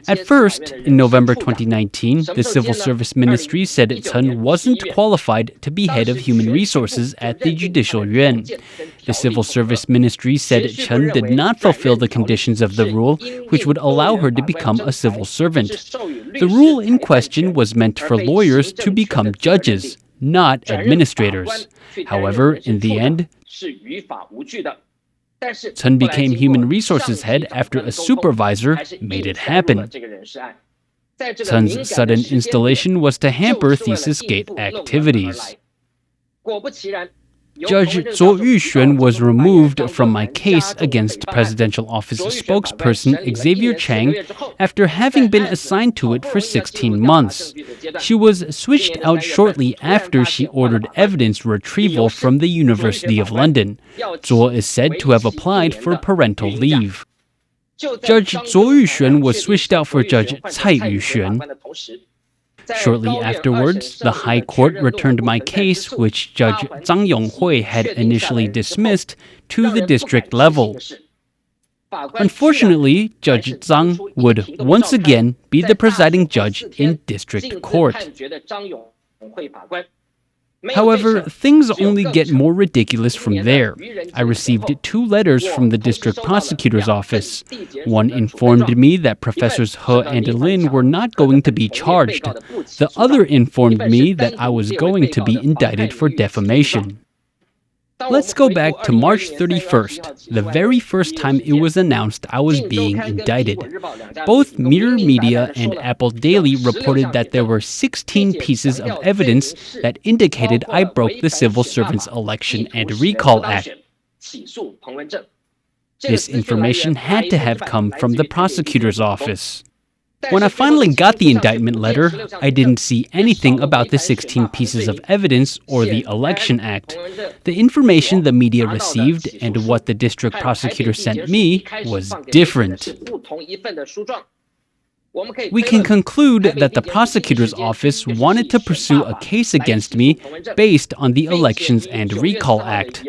At first, in November 2019, the Civil Service Ministry said Chen wasn't qualified to be head of human resources at the Judicial Yuan. The Civil Service Ministry said Chen did not fulfill the conditions of the rule, which would allow her to become a civil servant. The rule in question was meant for lawyers to become judges, not administrators. However, in the end, Chen became Human Resources Head after a supervisor made it happen. Chen's sudden installation was to hamper Thesisgate activities. Judge Zhou Yuxuan was removed from my case against Presidential Office spokesperson Xavier Chang after having been assigned to it for 16 months. She was switched out shortly after she ordered evidence retrieval from the University of London. Zhou is said to have applied for parental leave. Judge Zhou Yuxuan was switched out for Judge Tsai Yuxuan. Shortly afterwards, the High Court returned my case, which Judge Zhang Yonghui had initially dismissed, to the district level. Unfortunately, Judge Zhang would once again be the presiding judge in district court. However, things only get more ridiculous from there. I received 2 letters from the district prosecutor's office. One informed me that Professors He and Lin were not going to be charged. The other informed me that I was going to be indicted for defamation. Let's go back to March 31st, the very first time it was announced I was being indicted. Both Mirror Media and Apple Daily reported that there were 16 pieces of evidence that indicated I broke the Civil Servants Election and Recall Act. This information had to have come from the prosecutor's office. When I finally got the indictment letter, I didn't see anything about the 16 pieces of evidence or the Election Act. The information the media received and what the district prosecutor sent me was different. We can conclude that the prosecutor's office wanted to pursue a case against me based on the Elections and Recall Act.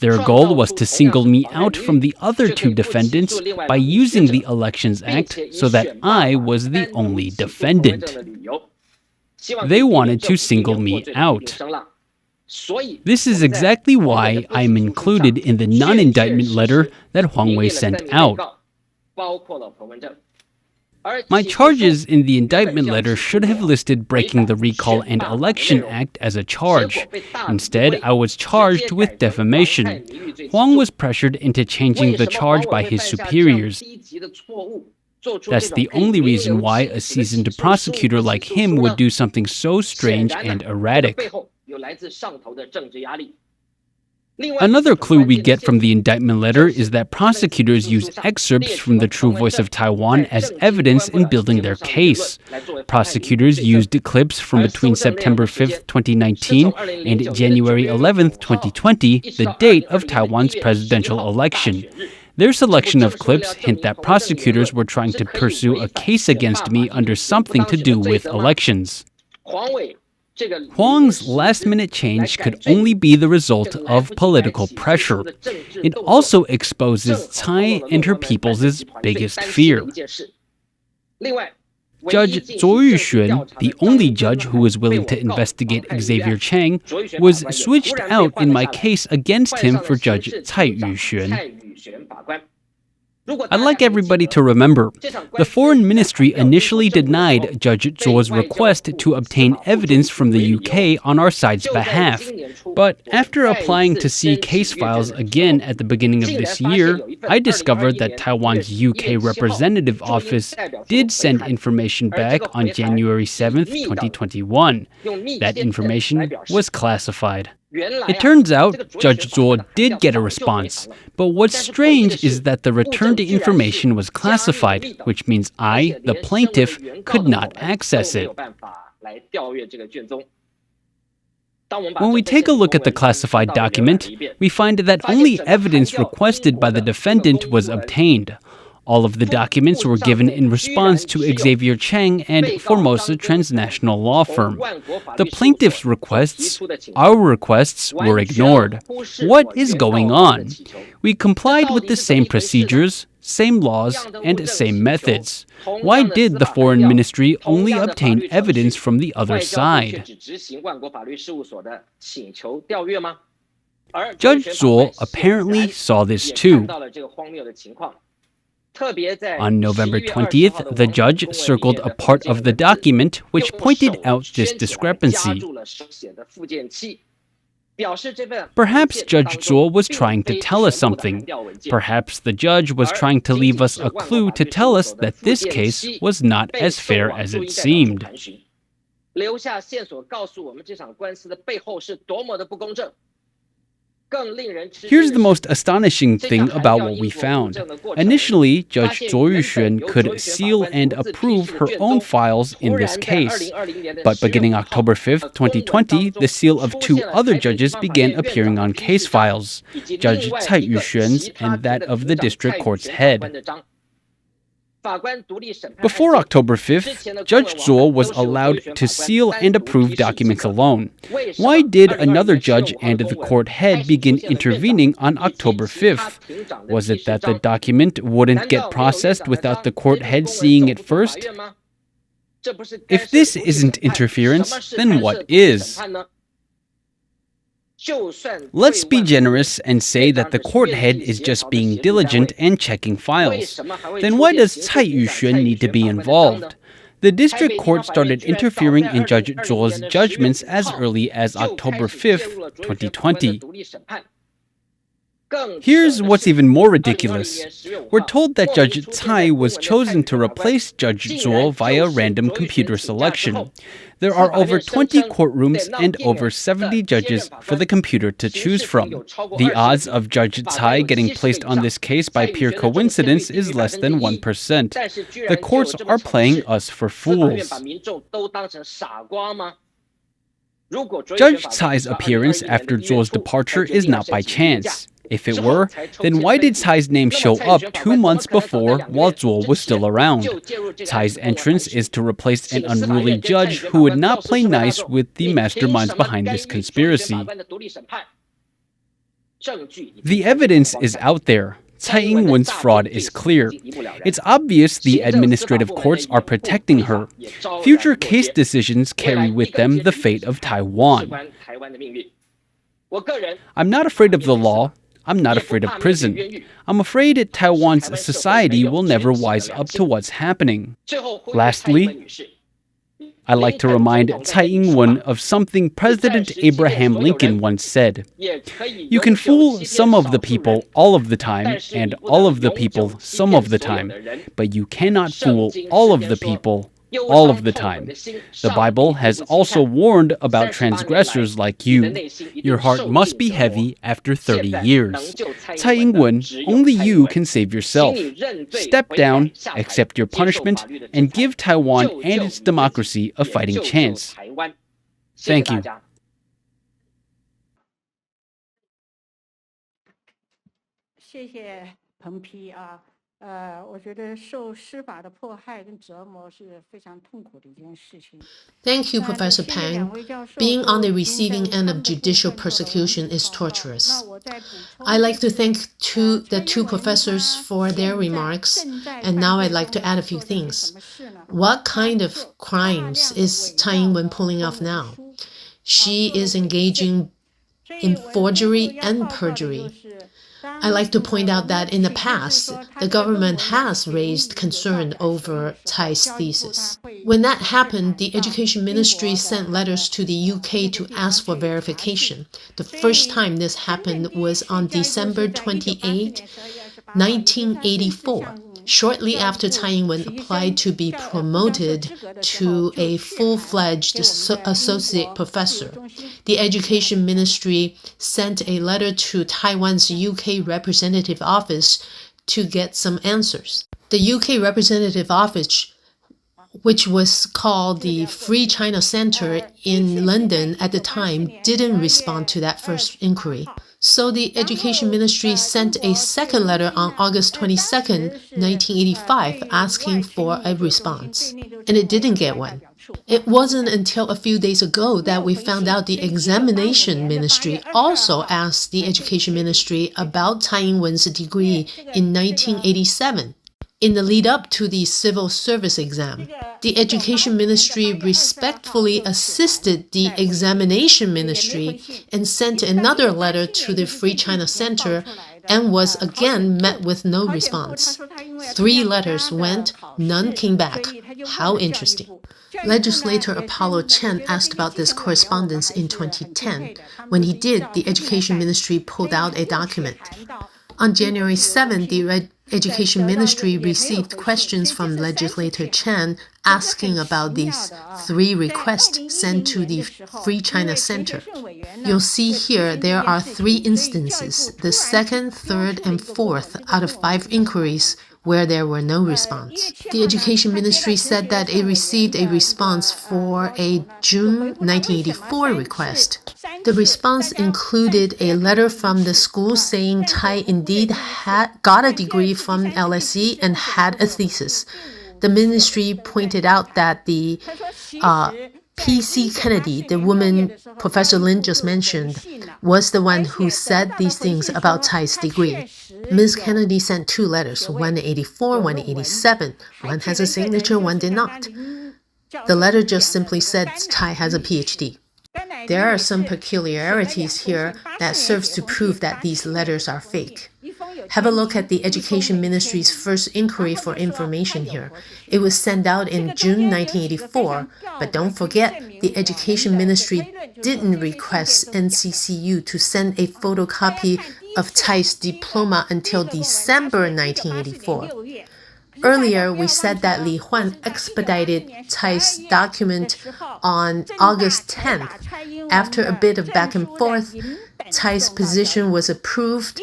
Their goal was to single me out from the other two defendants by using the Elections Act so that I was the only defendant. They wanted to single me out. This is exactly why I'm included in the non-indictment letter that Hwan Wei sent out. My charges in the indictment letter should have listed breaking the Recall and Election Act as a charge. Instead, I was charged with defamation. Hwang was pressured into changing the charge by his superiors. That's the only reason why a seasoned prosecutor like him would do something so strange and erratic. Another clue we get from the indictment letter is that prosecutors use excerpts from the True Voice of Taiwan as evidence in building their case. Prosecutors used clips from between September 5, 2019 and January 11, 2020, the date of Taiwan's presidential election. Their selection of clips hint that prosecutors were trying to pursue a case against me under something to do with elections. Hwang's last-minute change could only be the result of political pressure. It also exposes Tsai and her people's biggest fear. Judge Zhou Yuxuan, the only judge who was willing to investigate Xavier Chang, was switched out in my case against him for Judge Tsai Yuxuan. I'd like everybody to remember, the Foreign Ministry initially denied Judge Zhuo's request to obtain evidence from the UK on our side's behalf. But after applying to see case files again at the beginning of this year, I discovered that Taiwan's UK representative office did send information back on January 7, 2021. That information was classified. It turns out Judge Zhuo did get a response, but what's strange is that the returned information was classified, which means I, the plaintiff, could not access it. When we take a look at the classified document, we find that only evidence requested by the defendant was obtained. All of the documents were given in response to Xavier Chang and Formosa Transnational Law Firm. The plaintiff's requests, our requests, were ignored. What is going on? We complied with the same procedures, same laws, and same methods. Why did the Foreign Ministry only obtain evidence from the other side? Judge Zhuo apparently saw this too. On November 20th, the judge circled a part of the document which pointed out this discrepancy. Perhaps Judge Zhuo was trying to tell us something. Perhaps the judge was trying to leave us a clue to tell us that this case was not as fair as it seemed. Here's the most astonishing thing about what we found. Initially, Judge Zhou Yuxuan could seal and approve her own files in this case. But beginning October 5, 2020, the seal of two other judges began appearing on case files, Judge Tsai Yuxuan's and that of the district court's head. Before October 5th, Judge Zhuo was allowed to seal and approve documents alone. Why did another judge and the court head begin intervening on October 5th? Was it that the document wouldn't get processed without the court head seeing it first? If this isn't interference, then what is? Let's be generous and say that the court head is just being diligent and checking files. Then why does Tsai Yuxuan need to be involved? The district court started interfering in Judge Zhuo's judgments as early as October 5, 2020. Here's what's even more ridiculous. We're told that Judge Tsai was chosen to replace Judge Zuo via random computer selection. There are over 20 courtrooms and over 70 judges for the computer to choose from. The odds of Judge Tsai getting placed on this case by pure coincidence is less than 1%. The courts are playing us for fools. Judge Tsai's appearance after Zuo's departure is not by chance. If it were, then why did Tsai's name show up 2 months before while Zuo was still around? Tsai's entrance is to replace an unruly judge who would not play nice with the masterminds behind this conspiracy. The evidence is out there. Tsai Ing-wen's fraud is clear. It's obvious the administrative courts are protecting her. Future case decisions carry with them the fate of Taiwan. I'm not afraid of the law. I'm not afraid of prison. I'm afraid Taiwan's society will never wise up to what's happening. Lastly, I like to remind Tsai Ing-wen of something President Abraham Lincoln once said. You can fool some of the people all of the time and all of the people some of the time, but you cannot fool all of the people all of the time. The Bible has also warned about transgressors like you. Your heart must be heavy after 30 years. Tsai Ing-wen, only you can save yourself. Step down, accept your punishment, and give Taiwan and its democracy a fighting chance. Thank you. 我觉得受司法的迫害跟折磨是非常痛苦的一件事情。Thank you, Professor Peng. Being on the receiving end of judicial persecution is torturous. I'd like to thank the two professors for their remarks, and now I'd like to add a few things. What kind of crimes is Tsai Ing-wen pulling off now? She is engaging in forgery and perjury. I like to point out that in the past, the government has raised concern over Tsai's thesis. When that happened, the Education Ministry sent letters to the UK to ask for verification. The first time this happened was on December 28, 1984. Shortly after Tsai Ing-wen applied to be promoted to a full-fledged associate professor, the Education Ministry sent a letter to Taiwan's UK representative office to get some answers. The UK representative office, which was called the Free China Center in London at the time, didn't respond to that first inquiry. So the Education Ministry sent a second letter on August 22, 1985, asking for a response. And it didn't get one. It wasn't until a few days ago that we found out the Examination Ministry also asked the Education Ministry about Tsai Ing-wen's degree in 1987. In the lead up to the civil service exam, the Education Ministry respectfully assisted the Examination Ministry and sent another letter to the Free China Center and was again met with no response. 3 letters went, none came back. How interesting. Legislator Apollo Chen asked about this correspondence in 2010. When he did, the Education Ministry pulled out a document. On January 7, the Education Ministry received questions from Legislator Chen asking about these 3 requests sent to the Free China Center. You'll see here there are 3 instances, the 2nd, 3rd, and 4th out of 5 inquiries where there were no response. The Education Ministry said that it received a response for a June 1984 request. The response included a letter from the school saying Tsai indeed got a degree from LSE and had a thesis. The ministry pointed out that the P.C. Kennedy, the woman Professor Lin just mentioned, was the one who said these things about Tsai's degree. Ms. Kennedy sent 2 letters, one in 84, one in 87. One has a signature, one did not. The letter just simply said Tsai has a PhD. There are some peculiarities here that serves to prove that these letters are fake. Have a look at the Education Ministry's first inquiry for information here. It was sent out in June 1984, but don't forget, the Education Ministry didn't request NCCU to send a photocopy of Tsai's diploma until December 1984. Earlier, we said that Li Huan expedited Tsai's document on August 10th. After a bit of back and forth, Tsai's position was approved,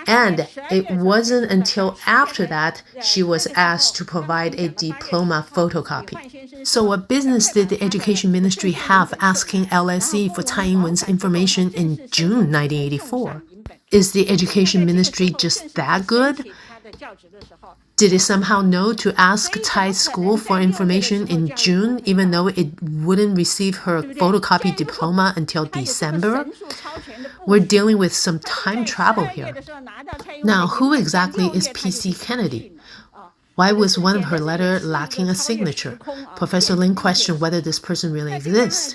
and it wasn't until after that she was asked to provide a diploma photocopy. So what business did the Education Ministry have asking LSE for Tsai Ing-wen's information in June 1984? Is the Education Ministry just that good? Did it somehow know to ask Tsai's school for information in June, even though it wouldn't receive her photocopy diploma until December? We're dealing with some time travel here. Now, who exactly is P.C. Kennedy? Why was one of her letters lacking a signature? Professor Lin questioned whether this person really exists.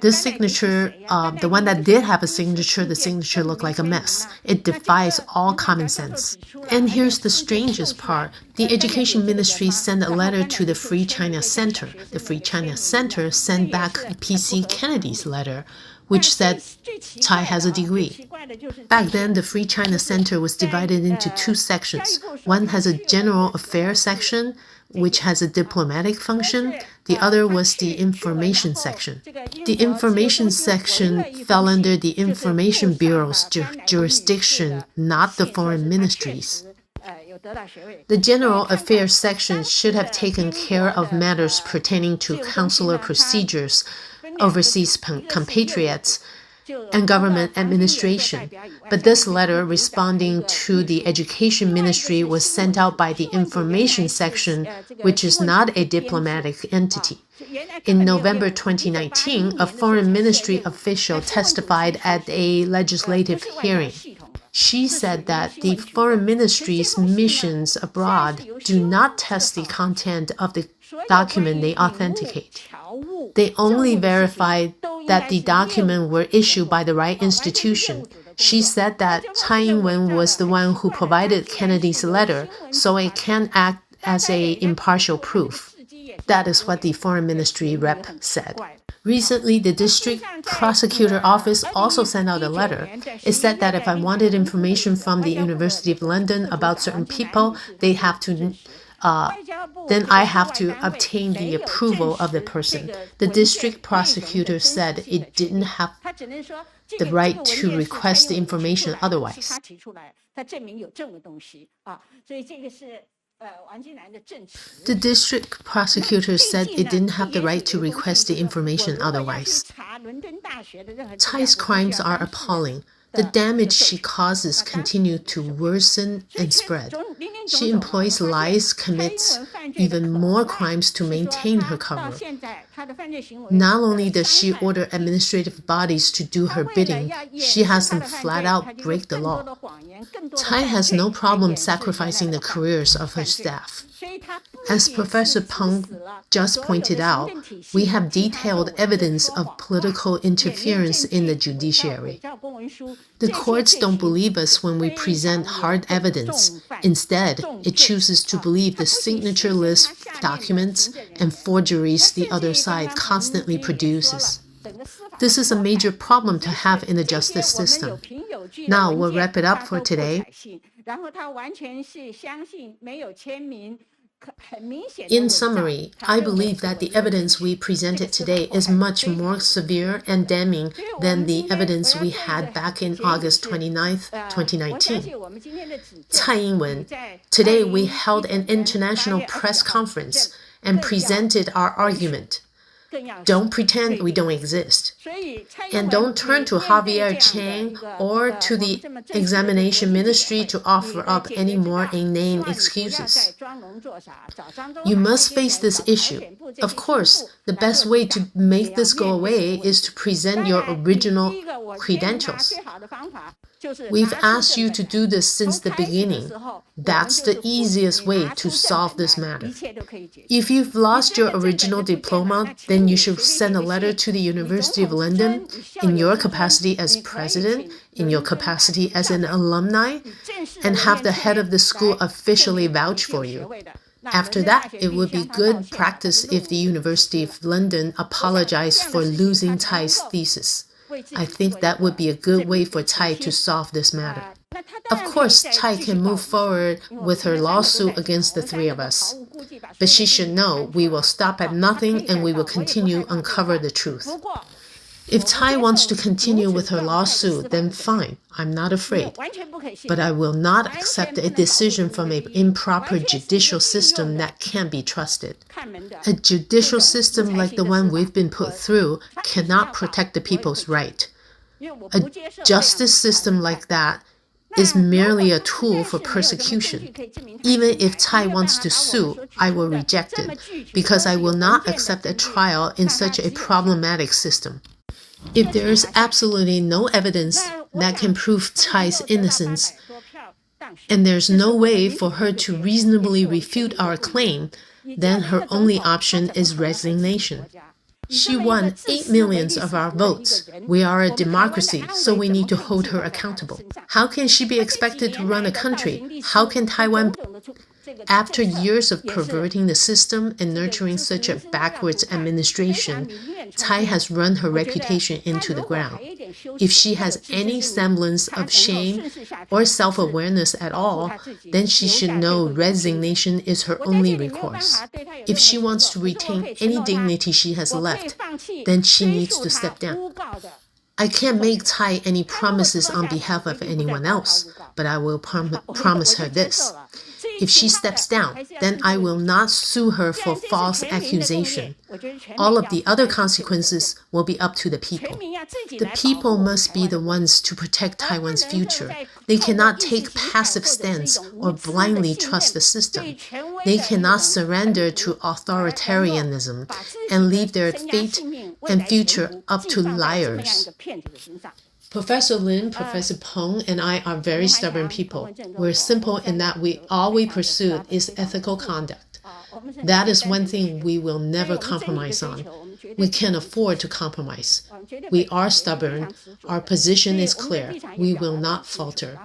This signature, the one that did have a signature, the signature looked like a mess. It defies all common sense. And here's the strangest part. The Education Ministry sent a letter to the Free China Center. The Free China Center sent back P.C. Kennedy's letter, which said Tsai has a degree. Back then, the Free China Center was divided into two sections. One has a general affairs section, which has a diplomatic function. The other was the information section. The information section fell under the Information Bureau's jurisdiction, not the foreign ministry's. The General Affairs section should have taken care of matters pertaining to consular procedures, overseas compatriots, and government administration. But this letter responding to the Education Ministry was sent out by the Information section, which is not a diplomatic entity. In November 2019, a foreign ministry official testified at a legislative hearing. She said that the foreign ministry's missions abroad do not test the content of the document they authenticate. They only verify that the document were issued by the right institution. She said that Tsai Ing-wen was the one who provided Kennedy's letter, so it can act as an impartial proof. That is what the Foreign Ministry rep said. Recently, the District Prosecutor Office also sent out a letter. It said that if I wanted information from the University of London about certain people, then I have to obtain the approval of the person. The district prosecutor said it didn't have the right to request the information otherwise. The district prosecutor said it didn't have the right to request the information otherwise. Tsai's crimes are appalling. The damage she causes continue to worsen and spread. She employs lies, commits even more crimes to maintain her cover. Not only does she order administrative bodies to do her bidding, she has them flat out break the law. Tsai has no problem sacrificing the careers of her staff. As Professor Peng just pointed out, we have detailed evidence of political interference in the judiciary. The courts don't believe us when we present hard evidence. Instead, it chooses to believe the signature list documents and forgeries the other side constantly produces. This is a major problem to have in the justice system. Now, we'll wrap it up for today. In summary, I believe that the evidence we presented today is much more severe and damning than the evidence we had back in August 29, 2019. Tsai Ing-wen, today we held an international press conference and presented our argument. Don't pretend we don't exist. And don't turn to Javier Chang or to the examination ministry to offer up any more inane excuses. You must face this issue. Of course, the best way to make this go away is to present your original credentials. We've asked you to do this since the beginning. That's the easiest way to solve this matter. If you've lost your original diploma, then you should send a letter to the University of London in your capacity as president, in your capacity as an alumni, and have the head of the school officially vouch for you. After that, it would be good practice if the University of London apologized for losing Tsai's thesis. I think that would be a good way for Tsai to solve this matter. Of course, Tsai can move forward with her lawsuit against the three of us. But she should know we will stop at nothing and we will continue uncover the truth. If Tsai wants to continue with her lawsuit, then fine, I'm not afraid. But I will not accept a decision from an improper judicial system that can't be trusted. A judicial system like the one we've been put through cannot protect the people's right. A justice system like that is merely a tool for persecution. Even if Tsai wants to sue, I will reject it, because I will not accept a trial in such a problematic system. If there is absolutely no evidence that can prove Tsai's innocence, and there's no way for her to reasonably refute our claim, then her only option is resignation. She won 8 million of our votes. We are a democracy, so we need to hold her accountable. How can she be expected to run a country? How can Taiwan... After years of perverting the system and nurturing such a backwards administration, Tsai has run her reputation into the ground. If she has any semblance of shame or self-awareness at all, then she should know resignation is her only recourse. If she wants to retain any dignity she has left, then she needs to step down. I can't make Tsai any promises on behalf of anyone else, but I will promise her this. If she steps down, then I will not sue her for false accusation. All of the other consequences will be up to the people. The people must be the ones to protect Taiwan's future. They cannot take passive stance or blindly trust the system. They cannot surrender to authoritarianism and leave their fate and future up to liars. Professor Lin, Professor Peng, and I are very stubborn people. We're simple in that all we pursue is ethical conduct. That is one thing we will never compromise on. We can't afford to compromise. We are stubborn. Our position is clear. We will not falter.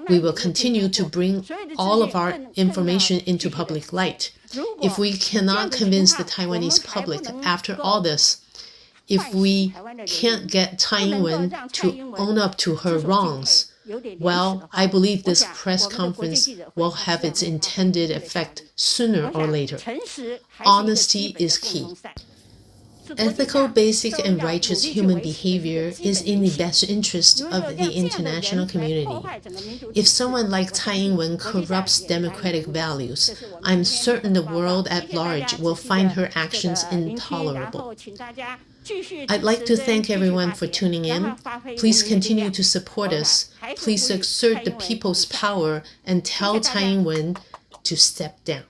We will continue to bring all of our information into public light. If we cannot convince the Taiwanese public after all this, if we can't get Tsai Ing-wen to own up to her wrongs, well, I believe this press conference will have its intended effect sooner or later. Honesty is key. Ethical, basic, and righteous human behavior is in the best interest of the international community. If someone like Tsai Ing-wen corrupts democratic values, I'm certain the world at large will find her actions intolerable. I'd like to thank everyone for tuning in. Please continue to support us. Please exert the people's power and tell Tsai Ing-wen to step down.